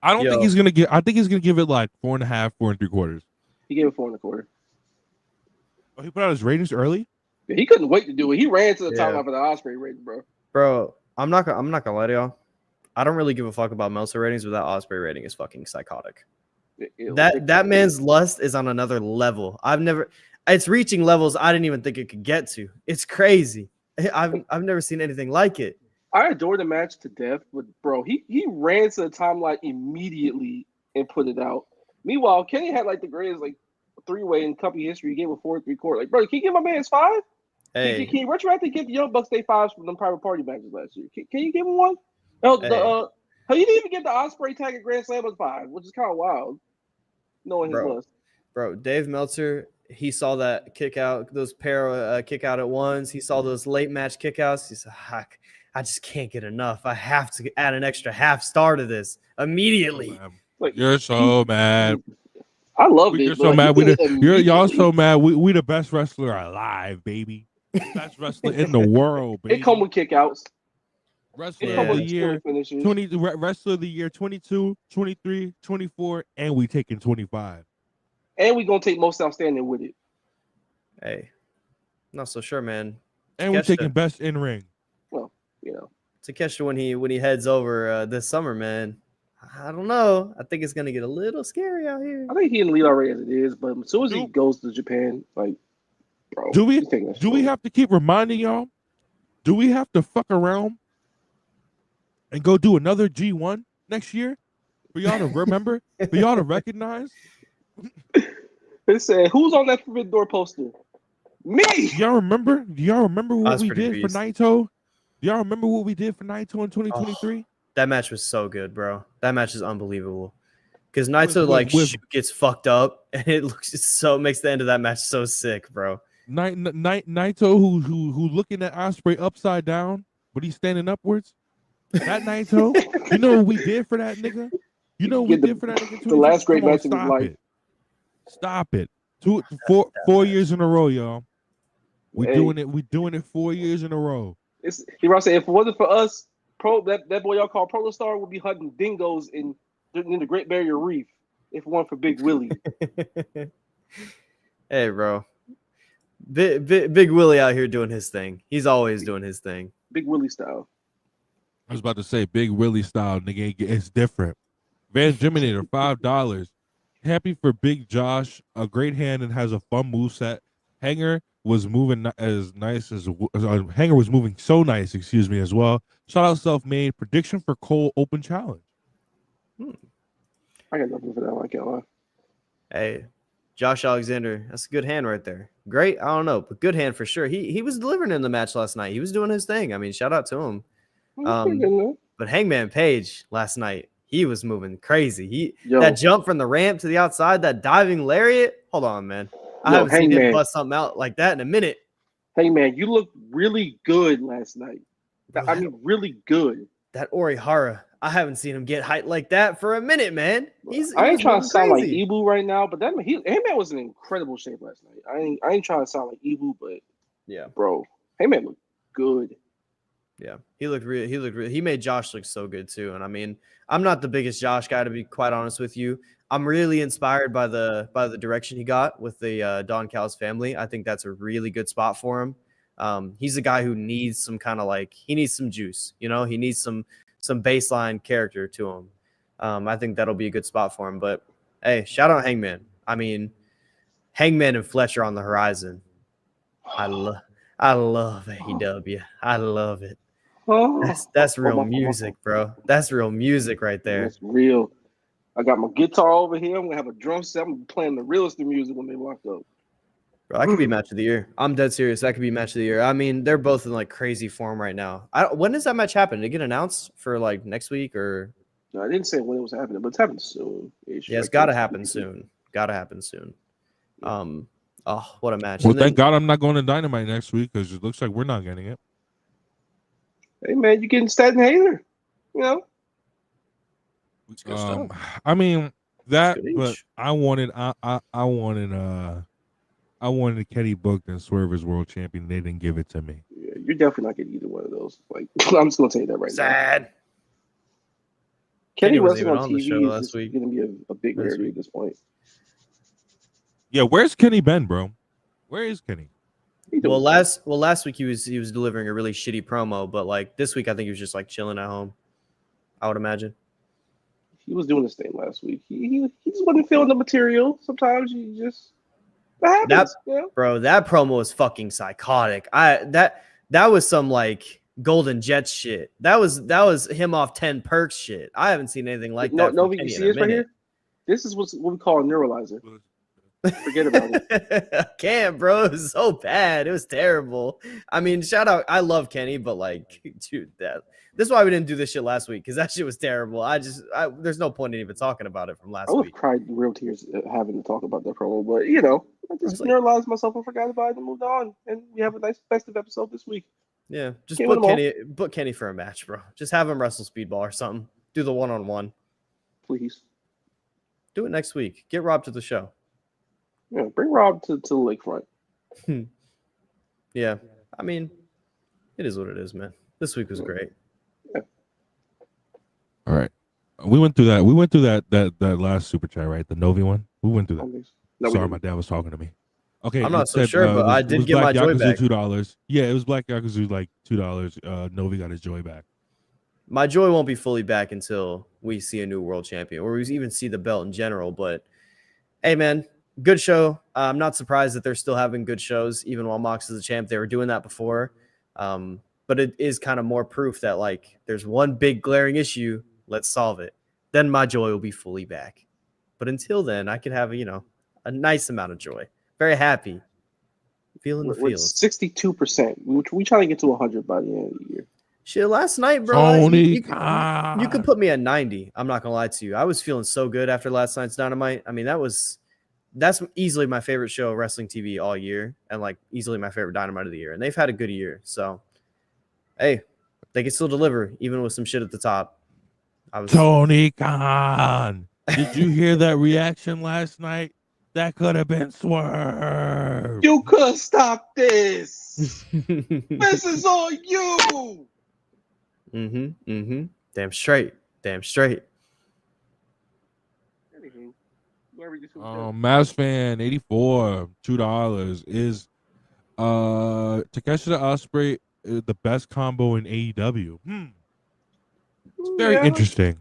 I don't think he's gonna give. I think he's gonna give it like 4.5, 4 3/4. He gave it 4 1/4. Oh, he put out his ratings early. Yeah, he couldn't wait to do it. He ran to the timeline for the Osprey rating, bro. Bro, I'm not gonna lie to y'all. I don't really give a fuck about Meltzer ratings, but that Osprey rating is fucking psychotic. That man's lust is on another level. It's reaching levels I didn't even think it could get to. It's crazy. I've never seen anything like it. I adore the match to death, but bro, he ran to the timeline immediately and put it out. Meanwhile, Kenny had like the greatest like 3-way in company history. He gave a 4 3/4. Like, bro, can you give my man his 5? Hey, can you retroactively get the Young Bucks their 5s from them private party matches last year? Can you give him one? No, he didn't even get the Osprey tag at Grand Slam with 5, which is kind of wild. Knowing his list. Bro, Dave Meltzer, he saw that kick out, those pair kick out at ones. He saw those late match kickouts. He said, I just can't get enough. I have to add an extra half star to this immediately. Like, you're so mad. I love it. You're so mad. Y'all so mad. We the best wrestler alive, baby. Best wrestler in the world, baby. It come with kickouts. Wrestler of the year 20, wrestler of the year 22, 23, 24, and we taking 25. And we gonna take most outstanding with it. Hey, not so sure, man. And we're taking best in ring. Well, you know, Takeshita when he heads over this summer, man. I don't know. I think it's gonna get a little scary out here. I think he in the lead already as it is, but as soon as he goes to Japan, like, bro, do we have to keep reminding y'all? Do we have to fuck around and go do another G1 next year for y'all to remember, for y'all to recognize? They said, "Who's on that Forbidden Door poster?" Me. Do y'all remember what we did for Naito? Do y'all remember what we did for Naito in 2023? That match was so good, bro. That match is unbelievable. Because Naito gets fucked up, and it makes the end of that match so sick, bro. Naito who looking at Osprey upside down, but he's standing upwards. That Naito, you know what we did for that nigga? You know what we did for that nigga? The last great match of his life. Stop it. 4 years in a row, y'all. We're doing it 4 years in a row. He was saying, if it wasn't for us, that boy y'all call Prolo Star would be hunting dingoes in the Great Barrier Reef if it weren't for Big Willie. Hey, bro. Big Willie out here doing his thing. He's always doing his thing. Big Willie style. I was about to say Big Willie style, nigga. It's different. Van Geminator, $5. Happy for Big Josh, a great hand and has a fun moveset. Hanger was moving as nice as Hanger was moving so nice, excuse me, as well. Shout out self-made prediction for Cole Open Challenge. I got nothing for that one. I can't lie. Hey, Josh Alexander, that's a good hand right there. Great, I don't know, but good hand for sure. He was delivering in the match last night. He was doing his thing. I mean, shout out to him. Pretty good, man. But Hangman Page last night, he was moving crazy. Yo. That jump from the ramp to the outside, that diving lariat. Hold on, man. I haven't seen him bust something out like that in a minute. Hey, man, you looked really good last night. Bro, I mean, really good. That Orihara, I haven't seen him get hyped like that for a minute, man. I ain't trying to sound like Ibu right now, but Heyman was in incredible shape last night. I ain't trying to sound like Ibu, but yeah, bro, Heyman looked good. Yeah, he looked real. He made Josh look so good too. And I mean, I'm not the biggest Josh guy, to be quite honest with you. I'm really inspired by the direction he got with the Don Callis family. I think that's a really good spot for him. He's a guy who needs some kind of he needs some juice. You know, he needs some baseline character to him. I think that'll be a good spot for him. But hey, shout out Hangman. I mean, Hangman and Fletcher on the horizon. I love AEW. I love it. That's real music, bro. That's real music right there. That's real. I got my guitar over here. I'm gonna have a drum set. I'm playing the realest of music when they lock up. Bro, that could be match of the year. I'm dead serious. That could be match of the year. I mean, they're both in crazy form right now. When does that match happen? Did it get announced for next week or? No, I didn't say when it was happening, but it's happening soon. Yeah, it's gotta happen soon. Gotta happen soon. Oh, what a match! Well, thank God I'm not going to Dynamite next week because it looks like we're not getting it. Hey man, you getting Staten Hater? You know. I mean that, but each. I wanted Kenny booked and Swerve as world champion. They didn't give it to me. Yeah, you're definitely not getting either one of those. I'm just gonna tell you that right now. Sad. Kenny wasn't wrestling even on the TV show is last just week. going to be a big rarity at this point. Yeah, where's Kenny been, bro? Where is Kenny? Well, last week he was delivering a really shitty promo, but this week I think he was just chilling at home. I would imagine. He was doing his thing last week. He just wasn't feeling the material. Sometimes you just that happens. Bro, that promo was fucking psychotic. That was some Golden Jets shit. That was him off 10 perks shit. I haven't seen anything like that. No, you see this right here? This is what we call a neuralizer. Forget about it. Can't, bro. It was so bad. It was terrible. I mean, shout out. I love Kenny, but dude, this is why we didn't do this shit last week because that shit was terrible. There's no point in even talking about it from last week. I would have cried real tears having to talk about that promo, but I just neuralized myself and forgot about it and moved on. And we have a nice festive episode this week. Yeah, just book Kenny for a match, bro. Just have him wrestle Speedball or something. Do the one-on-one. Please. Do it next week. Get Rob to the show. Yeah, bring Rob to the lakefront. Yeah, I mean, it is what it is, man. This week was great. Yeah. All right, we went through that last super chat, right? The Novi one. We went through that. Sorry, my dad was talking to me. Okay, I'm not so sure, but I did get my joy back. $2. Yeah, it was Black Yakuza $2. Novi got his joy back. My joy won't be fully back until we see a new world champion, or we even see the belt in general. But hey, man, good show. I'm not surprised that they're still having good shows, even while Mox is the champ. They were doing that before, but it is kind of more proof that there's one big glaring issue. Let's solve it. Then my joy will be fully back. But until then, I could have a nice amount of joy. Very happy. Feeling the feels. 62%. We try to get to 100 by the end of the year. Shit, last night, bro. You could put me at 90. I'm not gonna lie to you. I was feeling so good after last night's Dynamite. I mean, that's easily my favorite show of wrestling TV all year, and easily my favorite Dynamite of the year. And they've had a good year. So, hey, they can still deliver even with some shit at the top. Tony Khan. Did you hear that reaction last night? That could have been Swerve. You could stop this. This is on you. Damn straight. Anywho, Mavs fan 84 $2 is Takeshi to Ospreay the best combo in AEW. It's very interesting.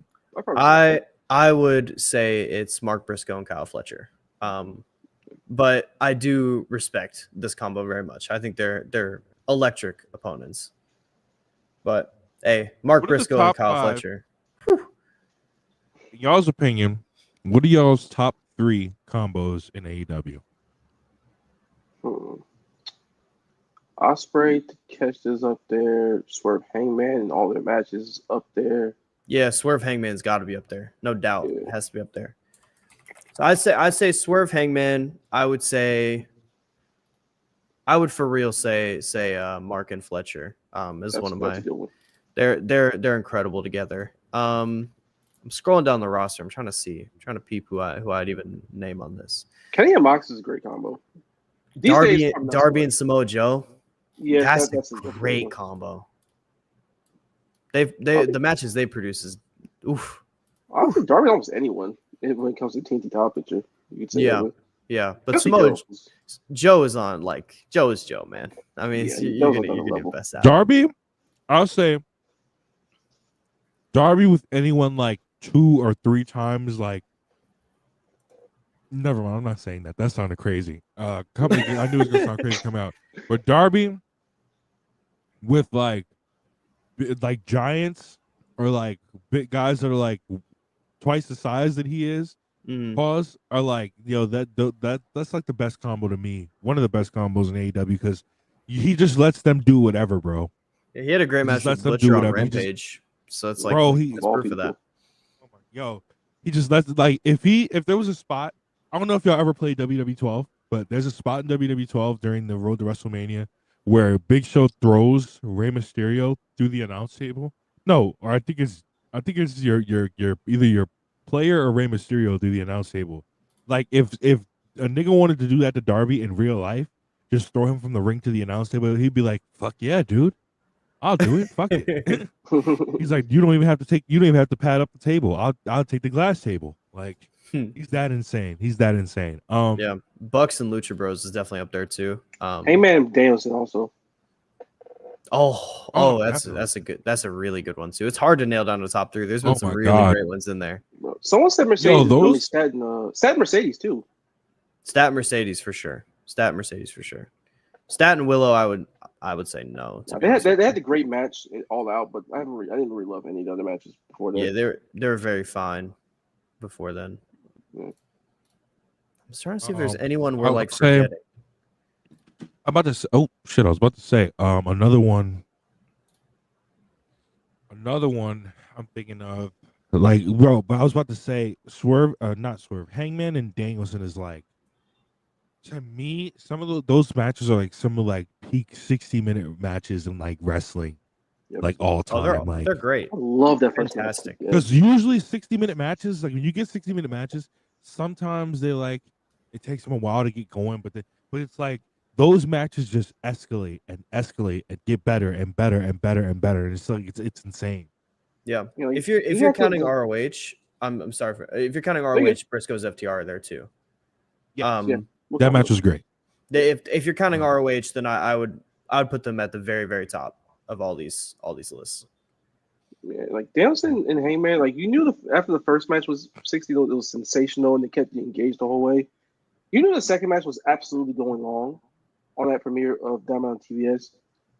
I would say it's Mark Briscoe and Kyle Fletcher. but I do respect this combo very much. I think they're electric opponents. But hey, Mark What are the Briscoe and top Kyle 5? Fletcher. In y'all's opinion, what are y'all's top 3 combos in AEW? Osprey, Takeshita's up there. Swerve Hangman and all their matches up there. Yeah, Swerve Hangman's got to be up there, no doubt. Yeah. It has to be up there. So I'd say Swerve Hangman. I would for real say Mark and Fletcher. Is one of my. They're incredible together. I'm scrolling down the roster. I'm trying to peep who I'd even name on this. Kenny and Mox is a great combo. Darby and Samoa Joe. Yeah, that's a great combo. The matches they produce is oof. Honestly, Darby almost anyone when it comes to TNT top picture. You could say yeah. But Samoa Joe is on Joe is Joe, man. I mean, you're gonna get the best out. Darby, I'll say Darby with anyone like 2 or 3 times, like. Never mind. I'm not saying that. That sounded crazy. I knew it was gonna sound crazy come out, but Darby with like giants or like big guys that are like twice the size that he is. Pause are like that's like the best combo to me. One of the best combos in AEW because he just lets them do whatever, bro. Yeah, he had a great match with Butcher on Rampage, so it's like he's proof of that. He just lets if there was a spot. I don't know if y'all ever played WWE 12, but there's a spot in WWE 12 during the Road to WrestleMania where Big Show throws Rey Mysterio through the announce table. No, or I think it's your either your player or Rey Mysterio through the announce table. Like if a nigga wanted to do that to Darby in real life, just throw him from the ring to the announce table, he'd be like, "Fuck yeah, dude, I'll do it. Fuck it." He's like, you don't even have to pad up the table. I'll take the glass table. Like. He's that insane. Yeah, Bucks and Lucha Bros is definitely up there too. Heyman Danielson also. That's a really good one too. It's hard to nail down the top 3. There's been some really great ones in there. Someone said Mercedes. Stat Mercedes too. Stat Mercedes for sure. Stat and Willow, I would say no. They had the great match all out, but I didn't really love any of the other matches before that. Yeah, they were very fine before then. I'm trying to see if there's anyone we're forgetting. I was about to say another one I'm thinking of but I was about to say not Swerve. Hangman and Danielson is like, to me, some of those matches are like some of like peak 60-minute matches in like wrestling. Yep. Like all time. They're great. I love that. Fantastic. Because usually 60-minute matches, like when you get 60-minute matches, sometimes it takes them a while to get going, but it's like those matches just escalate and get better and better and better and better. And it's like it's insane. Yeah. If you're counting ROH, I'm sorry if you're counting ROH, Briscoe's FTR there too. Yeah. That match was great. If you're counting ROH, then I would put them at the very, very top of all these lists. Yeah, like Danielson and Heyman, like you knew after the first match was 60, it was sensational and they kept you engaged the whole way. You knew the second match was absolutely going long on that premiere of Dynamite on TBS,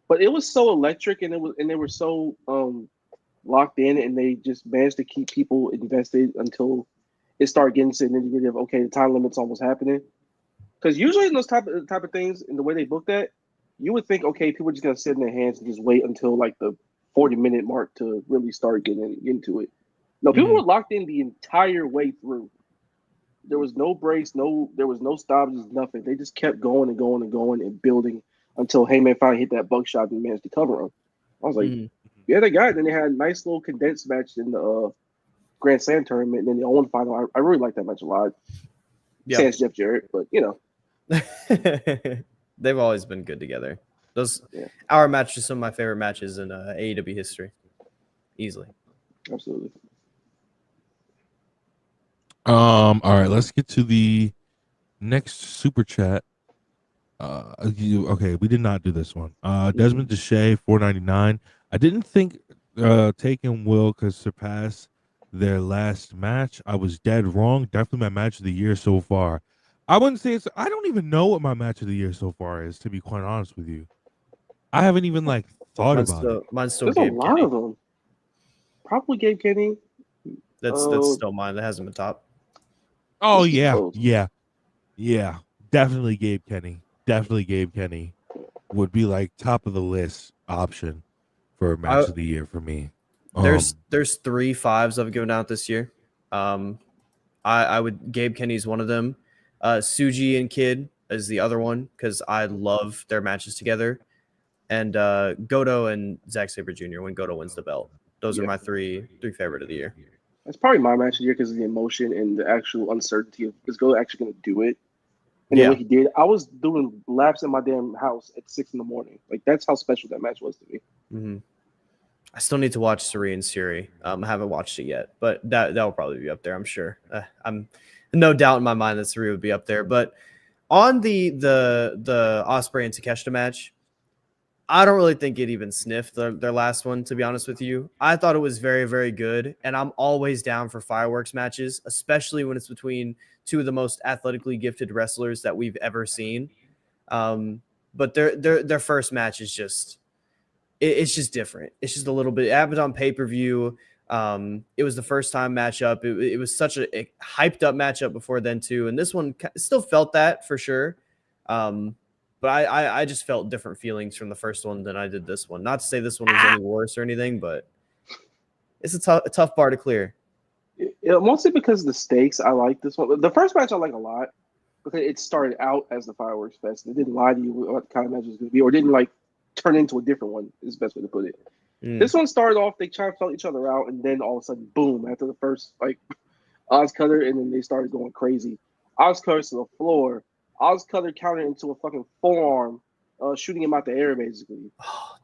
but it was so electric and they were so locked in and they just managed to keep people invested until it started getting to the nitty-gritty of the time limit's almost happening. Because usually in those type of things, and the way they book that, you would think, people are just gonna sit in their hands and just wait until like the 40-minute mark to really start getting into it. No, people were locked in the entire way through. There was no breaks, there was no stoppages, nothing. They just kept going and going and going and building until Heyman finally hit that buckshot and managed to cover him. I was like, yeah, they got it. Then they had a nice little condensed match in the Grand Slam tournament, and then the Owen final. I really like that match a lot. Yeah. Sans Jeff Jarrett, but they've always been good together. Our match is some of my favorite matches in AEW history, easily. Absolutely. All right, let's get to the next super chat. Okay, we did not do this one. Desmond Deshay, $4.99. I didn't think Taken Will could surpass their last match. I was dead wrong. Definitely my match of the year so far. I wouldn't say it's. I don't even know what my match of the year so far is. To be quite honest with you, I haven't even like thought about it. Mine's still There's a Gabe lot Kenny. of them. Probably Gabe Kenny. That's still mine. That hasn't been top. Oh This is yeah, close. yeah. Definitely Gabe Kenny. Definitely Gabe Kenny would be like top of the list option for a match of the year for me. There's 3 5s I've given out this year. I would Gabe Kenny's one of them. Suji and Kid is the other one because I love their matches together. And Goto and Zack Sabre Jr. when Goto wins the belt. Those are my three favorite of the year. That's probably my match of the year because of the emotion and the actual uncertainty of is Goto actually going to do it. And then what he did, I was doing laps in my damn house at 6 in the morning. Like that's how special that match was to me. Mm-hmm. I still need to watch Suri and Siri. I haven't watched it yet, but that will probably be up there. I'm sure. I'm no doubt in my mind that Suri would be up there. But on the Ospreay and Takeshita match, I don't really think it even sniffed their last one, to be honest with you. I thought it was very, very good, and I'm always down for fireworks matches, especially when it's between two of the most athletically gifted wrestlers that we've ever seen. But their first match is just it's just different. It's just a little bit. It happened on pay-per-view. It was the first time matchup. It was such a hyped up matchup before then too, and this one still felt that for sure. But I just felt different feelings from the first one than I did this one. Not to say this one was any worse or anything, but it's a tough bar to clear. Mostly because of the stakes. I like this one. The first match I like a lot because it started out as the fireworks fest. It didn't lie to you what kind of match it was going to be, or didn't like turn into a different one. Is the best way to put it. This one started off, they tried to felt each other out, and then all of a sudden, boom! After the first like Oz Cutter, and then they started going crazy. Oz Cutter to the floor. Oz Cutter counted into a fucking forearm, shooting him out the air basically.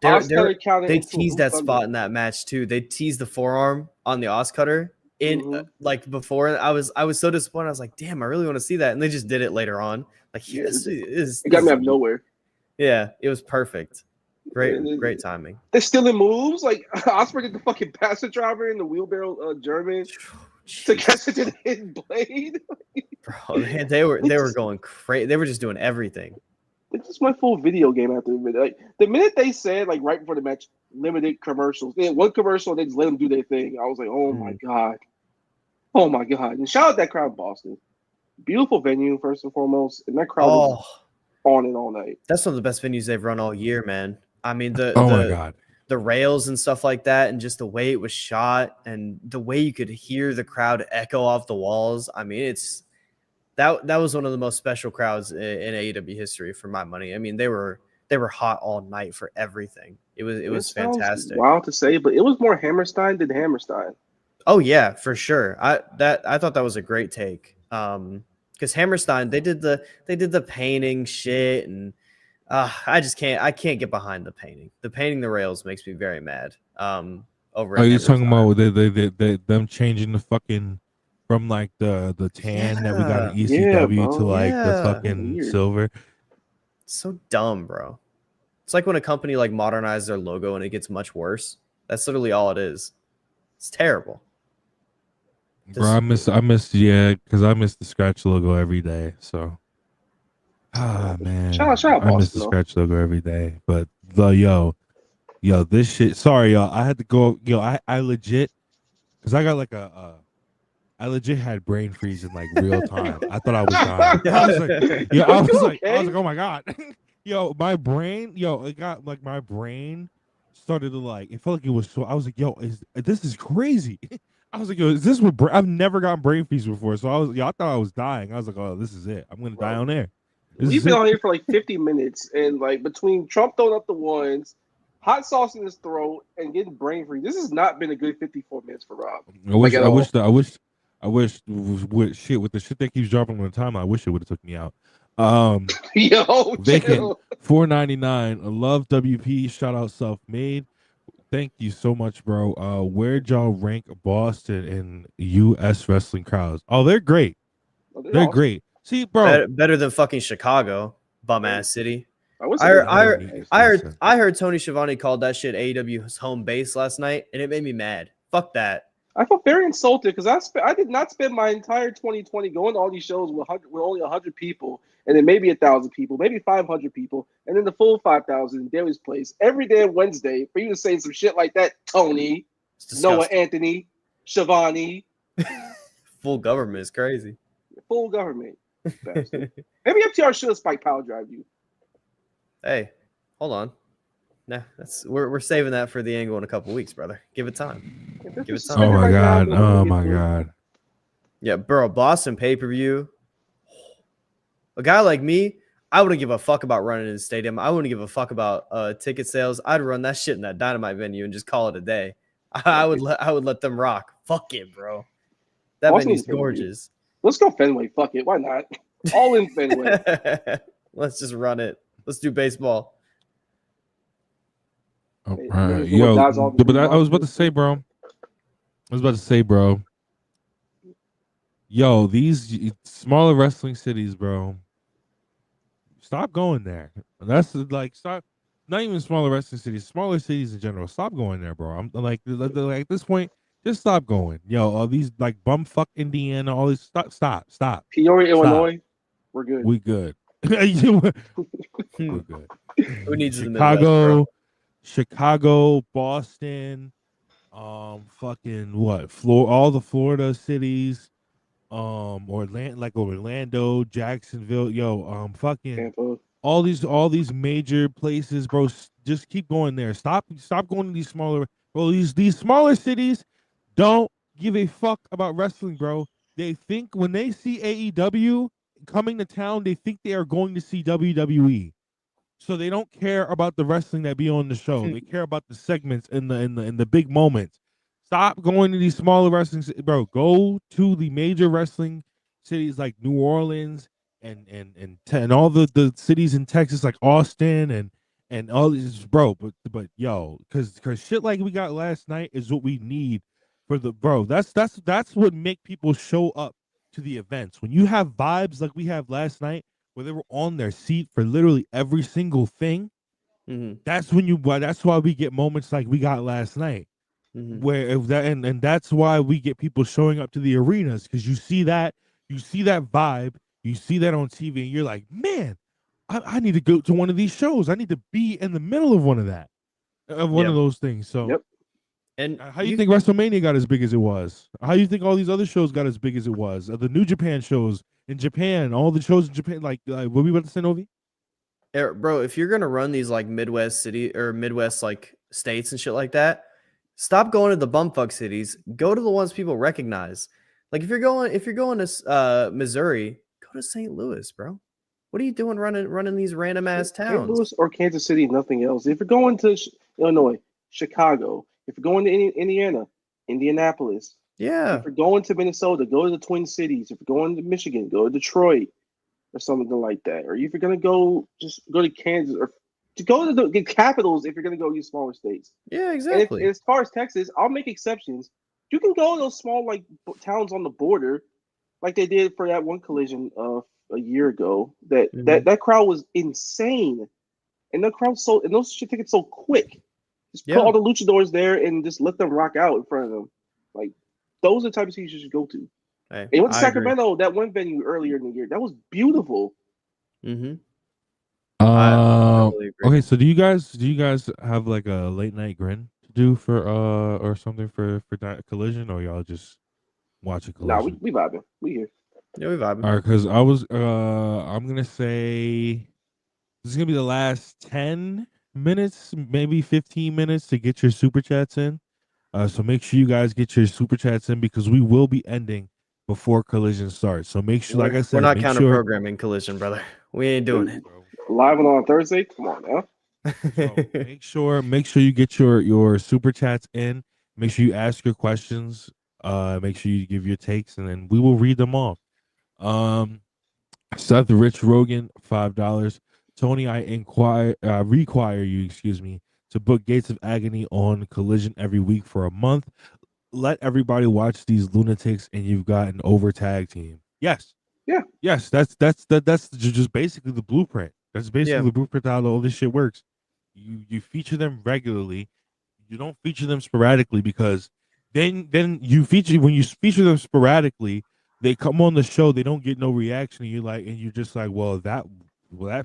They teased that spot in that match too. They teased the forearm on the Oz Cutter in like before. I was so disappointed. I was like, damn, I really want to see that, and they just did it later on. Like, it got me out of nowhere. Yeah, it was perfect. Great timing. They're stealing moves. Like Ospreay did the fucking passer driver in the wheelbarrow German to catch it to the hidden blade. Bro, man, they were going crazy. They were just doing everything. They just went full video game after the minute. Like the minute they said, like right before the match, limited commercials. They had one commercial, they just let them do their thing. I was like, oh my god. Oh my god. And shout out that crowd in Boston. Beautiful venue, first and foremost. And that crowd was on it all night. That's one of the best venues they've run all year, man. I mean, my god, the rails and stuff like that, and just the way it was shot, and the way you could hear the crowd echo off the walls. I mean, that was one of the most special crowds in AEW history for my money. I mean, they were hot all night for everything. It was fantastic. Wild to say, but it was more Hammerstein than Hammerstein. Oh yeah, for sure. I thought that was a great take. Because Hammerstein, they did the painting shit, and I can't get behind the painting. The painting the rails makes me very mad. Over. Are you talking about they them changing the fucking from like the tan that we got in ECW to like the fucking silver? So dumb, bro. It's like when a company like modernizes their logo and it gets much worse. That's literally all it is. It's terrible. Bro, I miss because I miss the scratch logo every day. So man, shout out I miss the scratch logo every day. But yo, this shit. Sorry, y'all. I had to go. I legit because I got like I legit had brain freeze in like real time. I thought I was dying. I was like, oh my god, yo, my brain, it got like my brain started to like. It felt like it was so. I was like, this is crazy. I was like, yo, is this what I've never gotten brain freeze before? So I thought I was dying. I was like, oh, this is it. I'm gonna die on air. We've been on here for like 50 minutes, and like between Trump throwing up the ones, hot sauce in his throat, and getting brain freeze, this has not been a good 54 minutes for Rob. I wish with the shit that keeps dropping on the time. I wish it would have took me out. Yo, Vacant $4.99. I love WP. Shout out Self Made. Thank you so much, bro. Where'd y'all rank Boston and U.S. wrestling crowds? Oh, they're great. They're awesome. Great. See, bro, better than fucking Chicago, bum ass city. I heard Tony Schiavone called that shit AEW's home base last night, and it made me mad. Fuck that. I felt very insulted because I did not spend my entire 2020 going to all these shows with only 100 people, and then maybe 1,000 people, maybe 500 people, and then the full 5,000 in Daly's place every day on Wednesday for you to say some shit like that, Tony, It's Noah, disgusting. Anthony, Shivani, Full government is crazy. full government, bastard. Maybe FTR should have spiked power drive you. Hey, hold on. Nah, we're saving that for the angle in a couple weeks, brother. Give it time. Give it time. Oh my Right now, god. we'll Oh get my to it. god. Yeah, bro, Boston pay-per-view. A guy like me, I wouldn't give a fuck about running in the stadium. I wouldn't give a fuck about ticket sales. I'd run that shit in that Dynamite venue and just call it a day. I would let them rock. Fuck it, bro. That Boston venue's is pay-per-view. gorgeous. Let's go Fenway. Fuck it. Why not? All in Fenway. Let's just run it. Let's do baseball. All Hey, right. you know what Yo, guys all but do I was about to say, bro. Yo, these smaller wrestling cities, bro. Stop going there. That's like stop. Not even smaller wrestling cities, smaller cities in general. Stop going there, bro. I'm like at this point, just stop going. Yo, all these like bumfuck Indiana, all these stop. Peoria, Illinois, we're good. We good. We're good. Who needs the Midwest, bro? Chicago, Boston, fucking what? All the Florida cities, Orlando, Jacksonville, yo, fucking Tampa. all these major places, bro. Just keep going there. Stop going to these smaller, bro. These smaller cities don't give a fuck about wrestling, bro. They think when they see AEW coming to town, they think they are going to see WWE. So they don't care about the wrestling that be on the show. They care about the segments and the big moments. Stop going to these smaller wrestling, bro. Go to the major wrestling cities like New Orleans and all the cities in Texas like Austin and all these, bro. But yo, because shit like we got last night is what we need for the bro. That's what make people show up to the events. When you have vibes like we have last night, where they were on their seat for literally every single thing. Mm-hmm. That's why we get moments like we got last night. Mm-hmm. Where if that and that's why we get people showing up to the arenas, because you see that vibe, you see that on TV, and you're like, man, I need to go to one of these shows. I need to be in the middle of one of those things. So Yep. And how you think WrestleMania got as big as it was? How you think all these other shows got as big as it was? The New Japan shows in Japan, all the shows in Japan, like what we about to say, Novi? bro, if you're gonna run these like Midwest city or Midwest like states and shit like that, stop going to the bumfuck cities. Go to the ones people recognize. Like if you're going to Missouri, go to St. Louis, bro. What are you doing running these random ass St. towns? Louis or Kansas City, nothing else. If you're going to Illinois, Chicago, if you're going to Indiana, Indianapolis, Yeah. if you're going to Minnesota, go to the Twin Cities. If you're going to Michigan, go to Detroit or something like that. Or if you're going to go, just go to Kansas or to go to the capitals if you're going to go to these smaller states. Yeah, And exactly. as far as Texas, I'll make exceptions. You can go to those small like towns on the border, like they did for that one collision a year ago. That crowd was insane, and the crowd sold and those shit tickets so quick. Just put all the luchadors there and just let them rock out in front of them. Like those are the type of cities you should go to. Hey, and you went to Sacramento, that one venue earlier in the year. That was beautiful. Mm-hmm. Okay, so do you guys have like a late night grin to do for or something for that collision, or y'all just watch a collision? Nah, we vibing. We here. Yeah, we vibing. All right, because I'm gonna say this is gonna be the last 10 minutes, maybe 15 minutes to get your super chats in. So make sure you guys get your super chats in because we will be ending before collision starts. So make sure, like I said, we're not counter programming collision, brother. We ain't doing it. Live on Thursday. Come on now. So make sure you get your super chats in. Make sure you ask your questions. Make sure you give your takes, and then we will read them off. Seth Rich Rogan, $5. Tony, I require you, to book Gates of Agony on Collision every week for a month. Let everybody watch these lunatics, and you've got an over tag team. Yes. Yeah. Yes, that's just basically the blueprint. That's basically the blueprint how all this shit works. You feature them regularly. You don't feature them sporadically because then you feature when you feature them sporadically, they come on the show, they don't get no reaction, and you're just like, well, that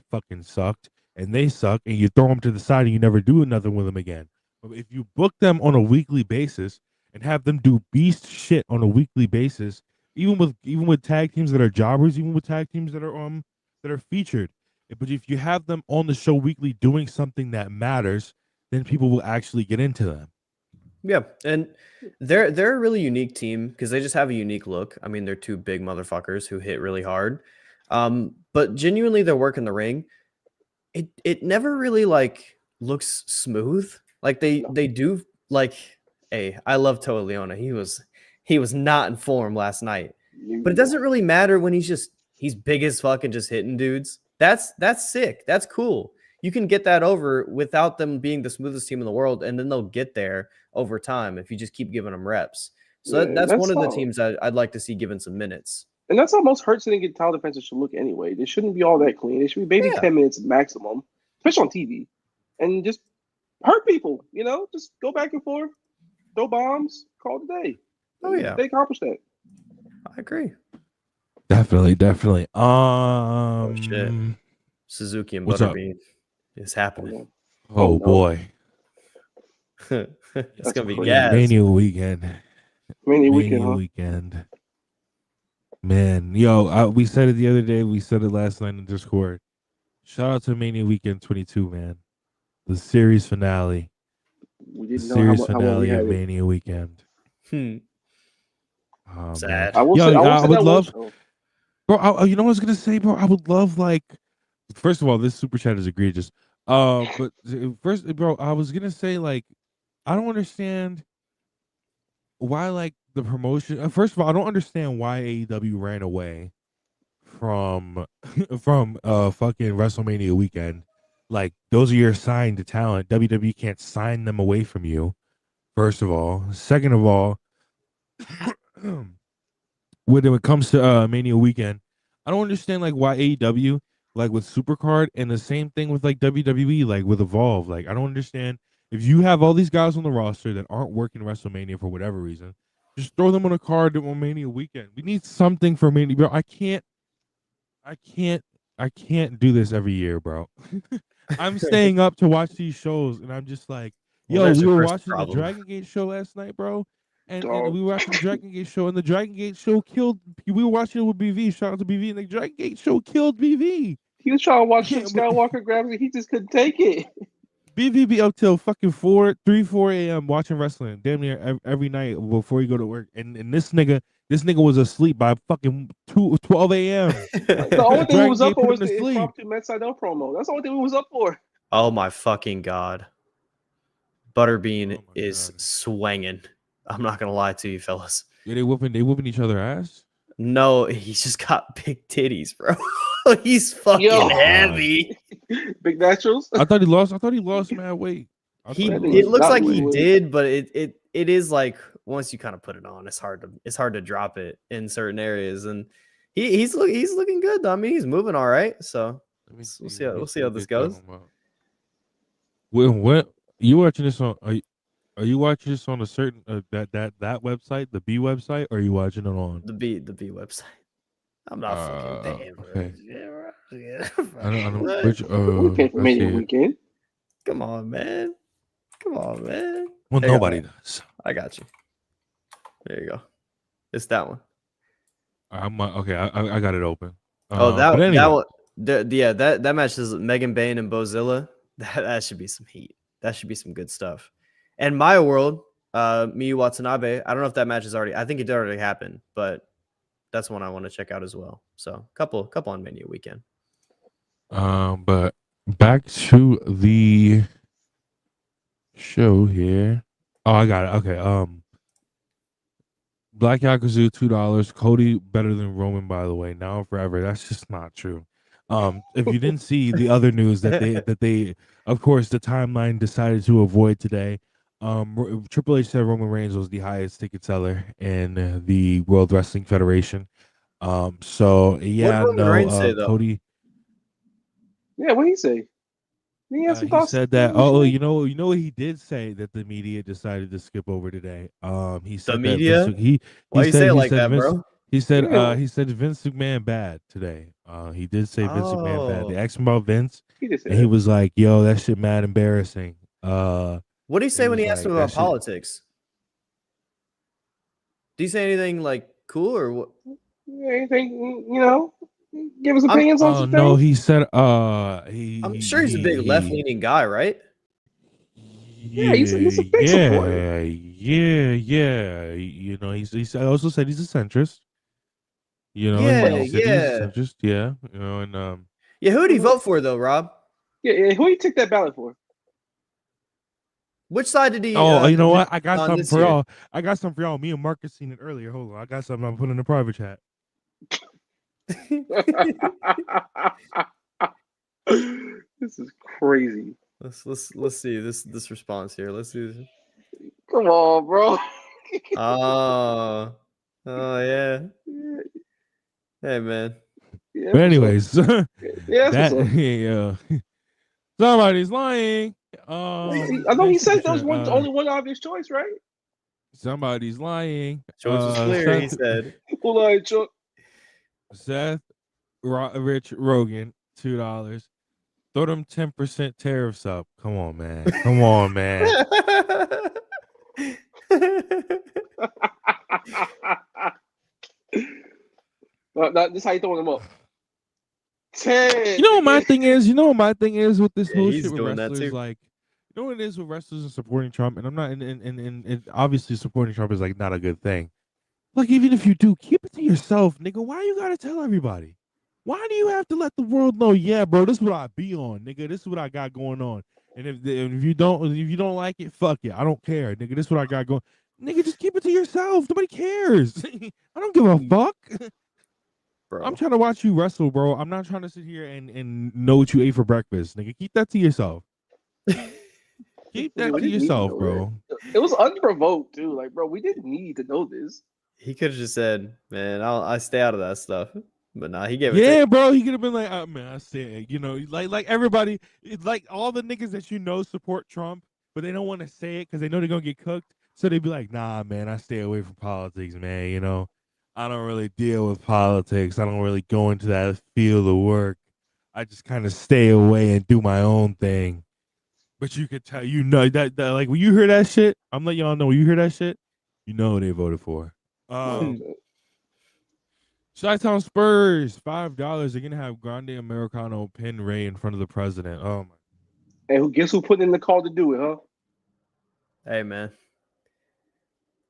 fucking sucked, and they suck, and you throw them to the side, and you never do nothing with them again. But if you book them on a weekly basis and have them do beast shit on a weekly basis, even with tag teams that are jobbers, even with tag teams that are featured, but if you have them on the show weekly doing something that matters, then people will actually get into them. Yeah, and they're a really unique team because they just have a unique look. I mean, they're two big motherfuckers who hit really hard. But genuinely their work in the ring, it never really like looks smooth. Like they do like, hey, I love Toa Leona. He was not in form last night. But it doesn't really matter when he's big as fuck and just hitting dudes. That's sick. That's cool. You can get that over without them being the smoothest team in the world, and then they'll get there over time if you just keep giving them reps. So that's one of the teams I'd like to see given some minutes. And that's how most hurt sitting title defenses should look anyway. They shouldn't be all that clean. They should be maybe 10 minutes maximum, especially on TV. And just hurt people, just go back and forth, throw bombs, call it a day. Oh, yeah. They accomplished that. I agree. Definitely. Oh, shit. Suzuki and Butterbean is happening. Oh, no. Boy. It's going to be gas. Mania weekend. Mania weekend. Man, yo, we said it the other day. We said it last night in Discord. Shout out to Mania Weekend 22, man. The series finale. We didn't know how finale of Mania Weekend. Sad. I would love, bro. You know what I was gonna say, bro? I would love, like, first of all, this super chat is egregious. But first, bro, I was gonna say, like, I don't understand why, like, the promotion. First of all, I don't understand why AEW ran away from fucking WrestleMania weekend. Like, those are your signed talent. WWE can't sign them away from you. First of all, second of all, when it comes to Mania weekend, I don't understand, like, why AEW, like, with Supercard, and the same thing with, like, WWE, like, with Evolve. Like, I don't understand. If you have all these guys on the roster that aren't working WrestleMania for whatever reason, just throw them on a card on Mania weekend. We need something for Mania, bro. I can't do this every year, bro. I'm staying up to watch these shows, and I'm just like, yo, we were watching the Dragon Gate show last night, bro. And we were watching the Dragon Gate show, and the Dragon Gate show killed. We were watching it with BV. Shout out to BV, and the Dragon Gate show killed BV. He was trying to watch Skywalker grab it. He just couldn't take it. BV be up till fucking 4 a.m. watching wrestling, damn near every night before you go to work. And this nigga was asleep by fucking 12 a.m. The only thing we was up for was the impromptu Matt Sydal promo. That's the only thing we was up for. Oh my fucking god, Butterbean is swanging. I'm not gonna lie to you, fellas. Yeah, they whooping each other ass. No, he's just got big titties, bro. He's fucking heavy. Big naturals. I thought he lost mad weight. It looks like he did, but it is like, once you kind of put it on, it's hard to drop it in certain areas, and he's looking good though. I mean, he's moving all right. So we'll see how this goes. What you watching this on? Are you watching this on a certain that website, the B website, or are you watching it on the B website? I'm not fucking damn. Okay. Yeah. I don't which weekend. Come on, man. Well, nobody does. I got you. There you go. It's that one. Okay. I got it open. That one. That match is Megan Bain and Bozilla. That should be some heat. That should be some good stuff. And Maya World, Miyu Watanabe. I don't know if that match is already. I think it already happened, but that's one I want to check out as well. So couple on Mania weekend. But back to the show here. Oh, I got it. Okay. Black Yakuza $2. Cody better than Roman, by the way. Now and forever. That's just not true. If you didn't see the other news that they of course the timeline decided to avoid today. Triple H said Roman Reigns was the highest ticket seller in the World Wrestling Federation. So yeah, what did Roman Reigns say, though? Cody. Yeah, what did he say? He had some He thoughts. said that. Oh, you know what he did say that the media decided to skip over today. He The said that media? Why you say it like that, bro? Yeah. He said Vince McMahon bad today. He did say Vince McMahon bad. They Oh. asked him about Vince, He just said and he that. was like, "Yo, that shit mad embarrassing." What did he say when was he asked him like, "That about shit." politics? Did he say anything like cool or what? Anything, give us I'm opinions on Oh some no, things. he said. I'm sure he's a big left leaning guy, right? Yeah, he's a big supporter. Yeah. You know, he's also said he's a centrist. You know, Yeah, he said he's a yeah. centrist. Yeah, you know, and Yeah, who did he vote for though, Rob? Yeah. Who you took that ballot for? Which side did he oh, you know position what? I got on something this for year? y'all. I got something for y'all. Me and Marcus seen it earlier. Hold on, I got something I'm putting in the private chat. This is crazy. Let's see this response here. Let's see this. Come on, bro. Oh yeah. Hey man. Yeah, But that's what's up. anyways, Yeah, that's that what's up. yeah, somebody's lying. I know he Next said there was picture. only one obvious choice, right? Somebody's lying. Choice was clear, he said. Hold on, Chuck. Seth Rich Rogan, $2. Throw them 10% tariffs up. Come on, man. Come on, man. This is how you throwing them up. 10. You know what my thing is? You know what my thing is with this Yeah, whole he's shit with doing that wrestlers? too. Like, you know what it is with wrestlers and supporting Trump? And I'm not, and obviously supporting Trump is like not a good thing. Like, even if you do, keep it to yourself, nigga. Why you gotta tell everybody? Why do you have to let the world know? Yeah, bro, this is what I be on, nigga. This is what I got going on. And if you don't like it, fuck it. I don't care, nigga. This is what I got going. Nigga, just keep it to yourself. Nobody cares. I don't give a fuck. Bro. I'm trying to watch you wrestle, bro. I'm not trying to sit here and know what you ate for breakfast, nigga. Keep that to yourself. Keep that We to didn't need to yourself, know bro. that. It was unprovoked too. Like, bro, we didn't need to know this. He could have just said, "Man, I stay out of that stuff." But nah, he gave it Yeah, to bro. He could have been like, oh, man, I said, you know, like everybody, it's like all the niggas that you know support Trump, but they don't want to say it because they know they're gonna get cooked. So they'd be like, nah, man, I stay away from politics, man. You know, I don't really deal with politics. I don't really go into that field of work. I just kind of stay away and do my own thing. But you could tell, you know, that like when you hear that shit, I'm letting y'all know when you hear that shit, you know who they voted for. Chi-Town Spurs, $5. They're gonna have Grande Americano pin Ray in front of the president. Oh my! And guess who put in the call to do it, huh? Hey man.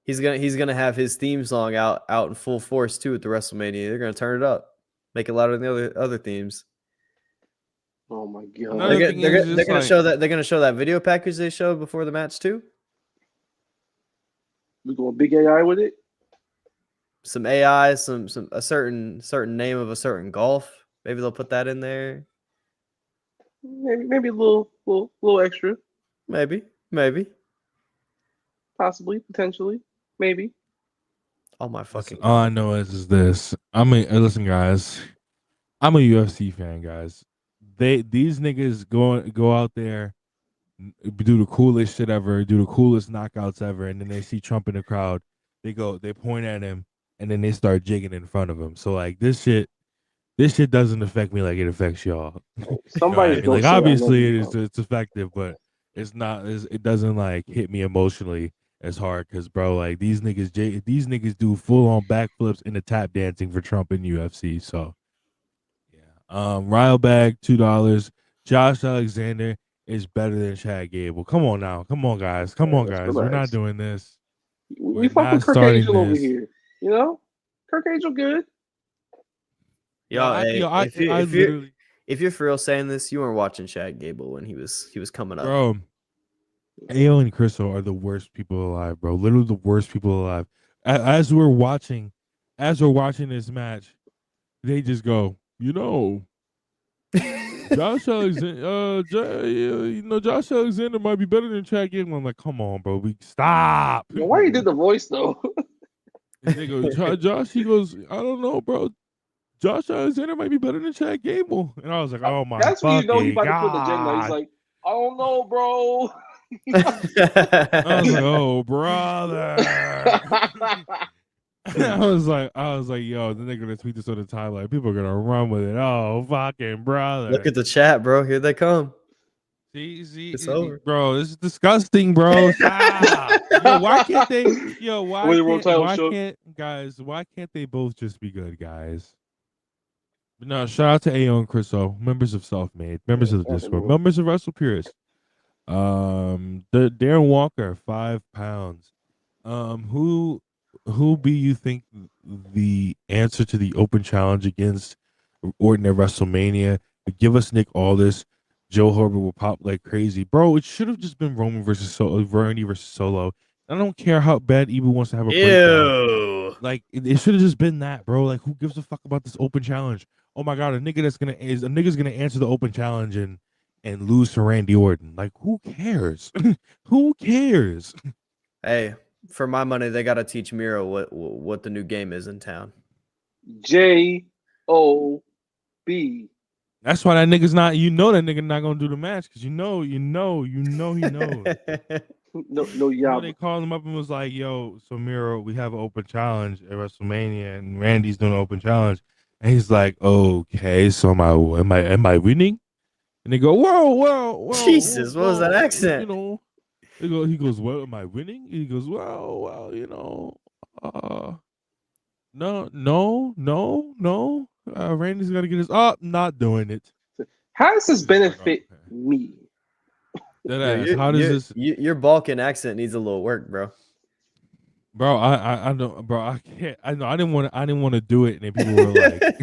He's gonna have his theme song out in full force too at the WrestleMania. They're gonna turn it up, make it louder than the other themes. Oh my god! They're gonna show that video package they showed before the match too. We going big AI with it. Some AI, some a certain name of a certain golf. Maybe they'll put that in there. Maybe a little extra. Maybe. Possibly, potentially, maybe. Oh my fucking All god! I know is this. Listen, guys. I'm a UFC fan, guys. These niggas go out there, do the coolest shit ever, do the coolest knockouts ever, and then they see Trump in the crowd. They point at him, and then they start jigging in front of him. So like this shit doesn't affect me like it affects y'all. Somebody's Like obviously it's effective, but it doesn't like hit me emotionally as hard because bro, like these niggas do full on backflips in the tap dancing for Trump in UFC. So yeah, Rylebag $2. Josh Alexander is better than Chad Gable. Come on now, come on guys. We're not doing this. We fuck with Kirk Angel over here. You know, Kirk Angel good. If you're for real saying this, you weren't watching Chad Gable when he was coming up. Bro, AO and Crystal are the worst people alive, bro. Literally the worst people alive. As we're watching this match, they just go, you know, Josh Alexander, Josh Alexander might be better than Chad Gable. I'm like, come on, bro, stop. Why you did the voice though? They go, Josh. He goes, I don't know, bro. Josh Alexander might be better than Chad Gable. And I was like, oh my That's when you know he fucking about to put the agenda. He's God. like, I don't know, bro. I was like, oh, brother. I was like, yo, then they're gonna tweet this on the timeline. People are gonna run with it. Oh, fucking brother. Look at the chat, bro. Here they come. See, It's over. bro, this is disgusting, bro. Stop. Yo, why can't they? Yo, why can't they both just be good, guys? But no, shout out to Ayo and Chriso, members of Self-Made, members of the Discord, members of Wrestle Purists. The Darren Walker, 5 pounds. Who be you think the answer to the open challenge against Orton at WrestleMania? Give us Nick Aldis. Joe Herbert will pop like crazy, bro. It should have just been Roman versus Randy versus Solo. I don't care how bad Ebu wants to have a breakdown. Like it should have just been that, bro. Like who gives a fuck about this open challenge? Oh my god, a nigga's gonna answer the open challenge and lose to Randy Orton. Like who cares? Who cares? Hey, for my money, they gotta teach Miro what the new game is in town. J-O-B. That's why that nigga's not. You know that nigga not gonna do the match because you know he knows. No, They called him up and was like, "Yo, so Miro, we have an open challenge at WrestleMania, and Randy's doing an open challenge." And he's like, "Okay, so am I winning?" And they go, "Whoa, Jesus, what was that accent?" You know, he goes, "Well, am I winning?" He goes, "Well, you know, no. Randy's got to get his up. Not doing it. How does this benefit me? How does this? Your Balkan accent needs a little work, bro. Bro, I know, bro. I can't. I know. I didn't want to do it, and then people were like,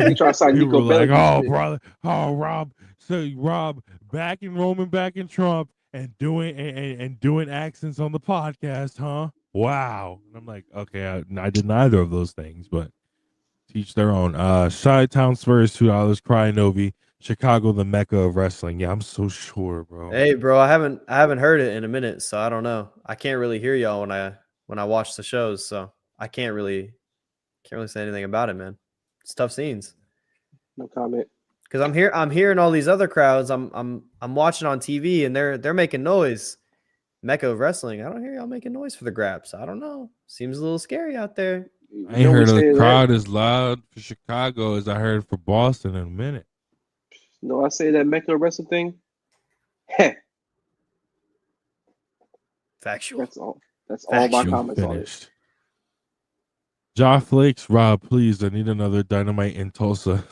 people were like, "Oh, brother, oh, Rob, so Rob backing Roman, backing Trump, and doing accents on the podcast, huh? Wow." And I'm like, okay, I did neither of those things, but teach their own. Chi-Town Spurs, $2. Cry Novi, Chicago, the Mecca of wrestling. Yeah, I'm so sure, bro. Hey, bro, I haven't heard it in a minute, so I don't know. I can't really hear y'all when I watch the shows, so I can't really say anything about it, man. It's tough scenes. No comment. Because I'm hearing all these other crowds. I'm watching on TV and they're making noise. Mecca of wrestling. I don't hear y'all making noise for the Graps. I don't know. Seems a little scary out there. I ain't heard the crowd as loud for Chicago as I heard for Boston in a minute. No, I say that Mecca wrestling thing. Heh. Factual. That's all my comments on it. Jaw Flakes, Rob, please, I need another Dynamite in Tulsa.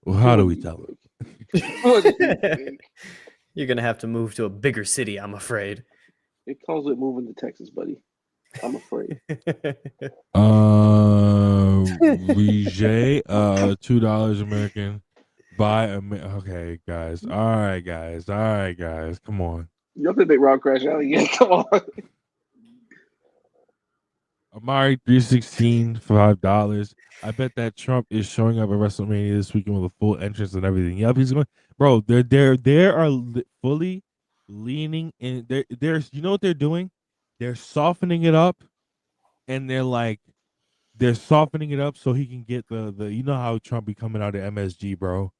Well, how do we tell him? You're going to have to move to a bigger city, I'm afraid. It comes with moving to Texas, buddy. I'm afraid. Vijay, $2 American. Okay, guys. All right, guys. Come on. You have to make Rob crash out again. Come on. Amari 316 $5. I bet that Trump is showing up at WrestleMania this weekend with a full entrance and everything. Yep, he's going. Bro, they are fully leaning in. There's you know what they're doing? They're softening it up, and they're softening it up so he can get the you know how Trump be coming out of MSG, bro.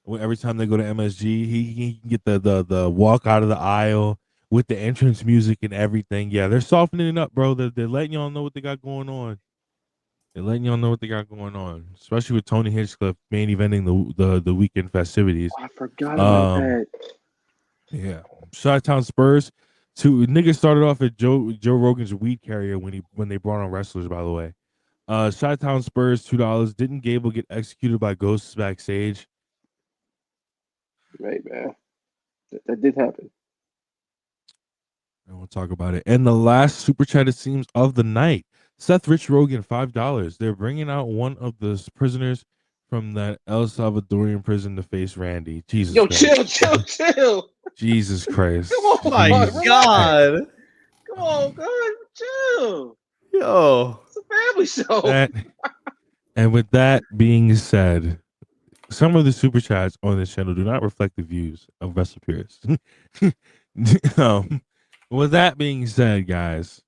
Every time they go to MSG, he can get the walk out of the aisle with the entrance music and everything. Yeah, they're softening it up, bro. They're letting y'all know what they got going on. Especially with Tony Hinchcliffe main eventing the weekend festivities. I forgot about that. Yeah, Chi-Town Spurs. Niggas started off at Joe Rogan's weed carrier when they brought on wrestlers. By the way, Chi-Town Spurs $2. Didn't Gable get executed by ghosts backstage? Right, man. That did happen. I won't talk about it. And the last super chat, it seems, of the night. Seth Rich Rogan, $5. They're bringing out one of the prisoners from that El Salvadorian prison to face Randy. Jesus Christ. Chill. Jesus Christ. Come on, God. Come on, God, chill. Yo. It's a family show. And with that being said, some of the super chats on this channel do not reflect the views of Wrestle Purists. With that being said, guys,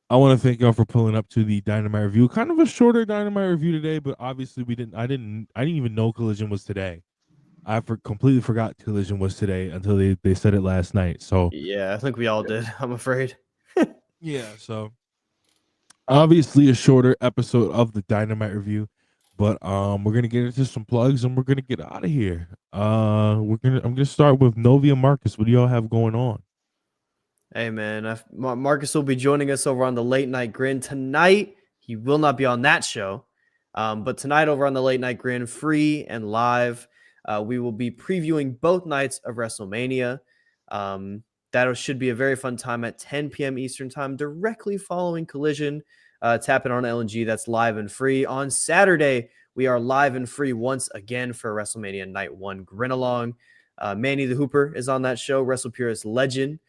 I want to thank y'all for pulling up to the Dynamite review. Kind of a shorter Dynamite review today, but obviously I didn't even know Collision was today. completely forgot Collision was today until they said it last night. So Yeah, I think we all did. I'm afraid. yeah, so obviously a shorter episode of the Dynamite review, but we're gonna get into some plugs and we're gonna get out of here. I'm gonna start with Novi and Marcus. What do y'all have going on? Hey man, Marcus will be joining us over on the Late Night Grin tonight. He will not be on that show, but tonight over on the Late Night Grin, free and live, we will be previewing both nights of WrestleMania. That should be a very fun time at 10 p.m. Eastern time, directly following Collision. Tap in on LNG. That's live and free. On Saturday, we are live and free once again for WrestleMania Night 1 Grin Along. Manny the Hooper is on that show, WrestlePurist legend.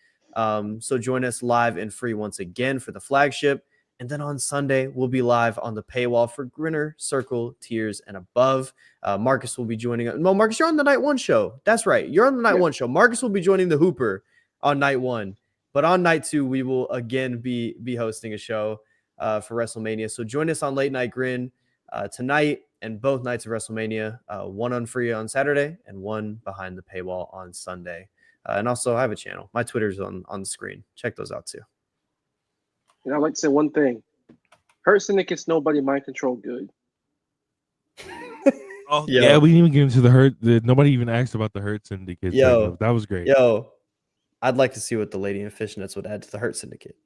So join us live and free once again for the flagship. And then on Sunday, we'll be live on the paywall for Grinner, Circle, Tiers, and Above. Marcus will be joining us. No, Marcus, you're on the Night 1 show. That's right. You're on the Night 1 show. Marcus will be joining the Hooper on Night 1. But on Night 2, we will again be hosting a show for WrestleMania. So join us on Late Night Grin tonight and both nights of WrestleMania, one on free on Saturday and one behind the paywall on Sunday. And also, I have a channel. My Twitter's on the screen. Check those out too. And I'd like to say one thing. Hurt Syndicate's nobody mind control good. Oh, yeah, we didn't even get into the Hurt. Nobody even asked about the Hurt Syndicate. Yo, that was great. Yo, I'd like to see what the Lady in Fishnets would add to the Hurt Syndicate.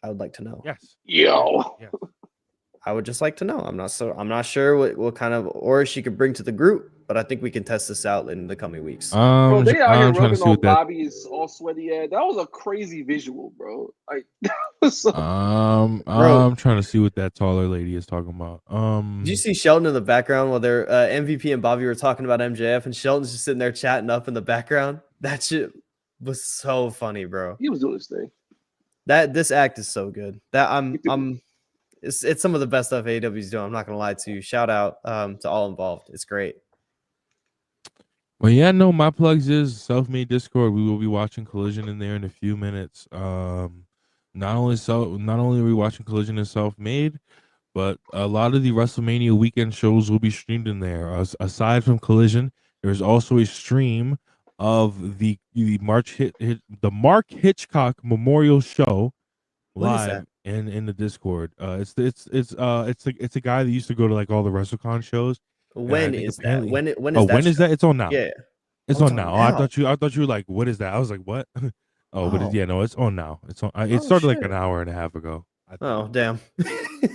I would like to know. Yes. Yo. Yes. I would just like to know. I'm not sure what kind of aura she could bring to the group, but I think we can test this out in the coming weeks. Bro, they out here I'm trying to rubbing see on what that. Bobby's all sweaty ass. That was a crazy visual, bro. Like, that was so... I'm trying to see what that taller lady is talking about. Did you see Shelton in the background while their MVP and Bobby were talking about MJF, and Shelton's just sitting there chatting up in the background? That shit was so funny, bro. He was doing his thing. This act is so good. It's some of the best stuff AEW's doing. I'm not gonna lie to you. Shout out to all involved. It's great. Well, yeah, no, my plugs is Self-Made Discord. We will be watching Collision in there in a few minutes. Not only are we watching Collision and Self-Made, but a lot of the WrestleMania weekend shows will be streamed in there. Aside from Collision, there's also a stream of the Mark Hitchcock Memorial Show live in the Discord. It's a guy that used to go to like all the WrestleCon shows. When is that? When is that? When is that? It's on now. Yeah, it's on now. Oh, I thought you were like, what is that? I was like, what? But it's on now. It's on. It started like an hour and a half ago. Oh damn,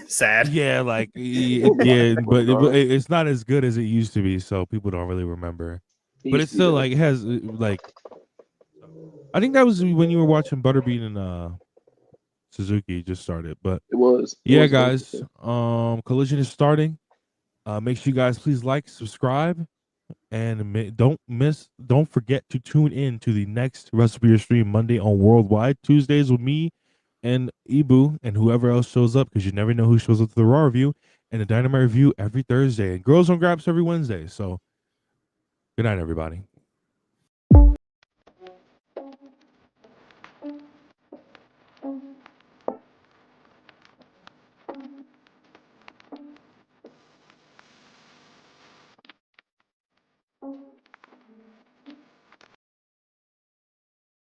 sad. Yeah, like but it's not as good as it used to be, so people don't really remember. But it's still like it has like. I think that was when you were watching Butterbean and Suzuki just started, but it was. Guys. Collision is starting. Make sure you guys please like, subscribe, and don't forget to tune in to the next Recipe stream Monday on Worldwide. Tuesdays with me and Ibu and whoever else shows up, because you never know who shows up to the Raw review, and the Dynamite review every Thursday, and Girls on Grabs every Wednesday. So good night, everybody.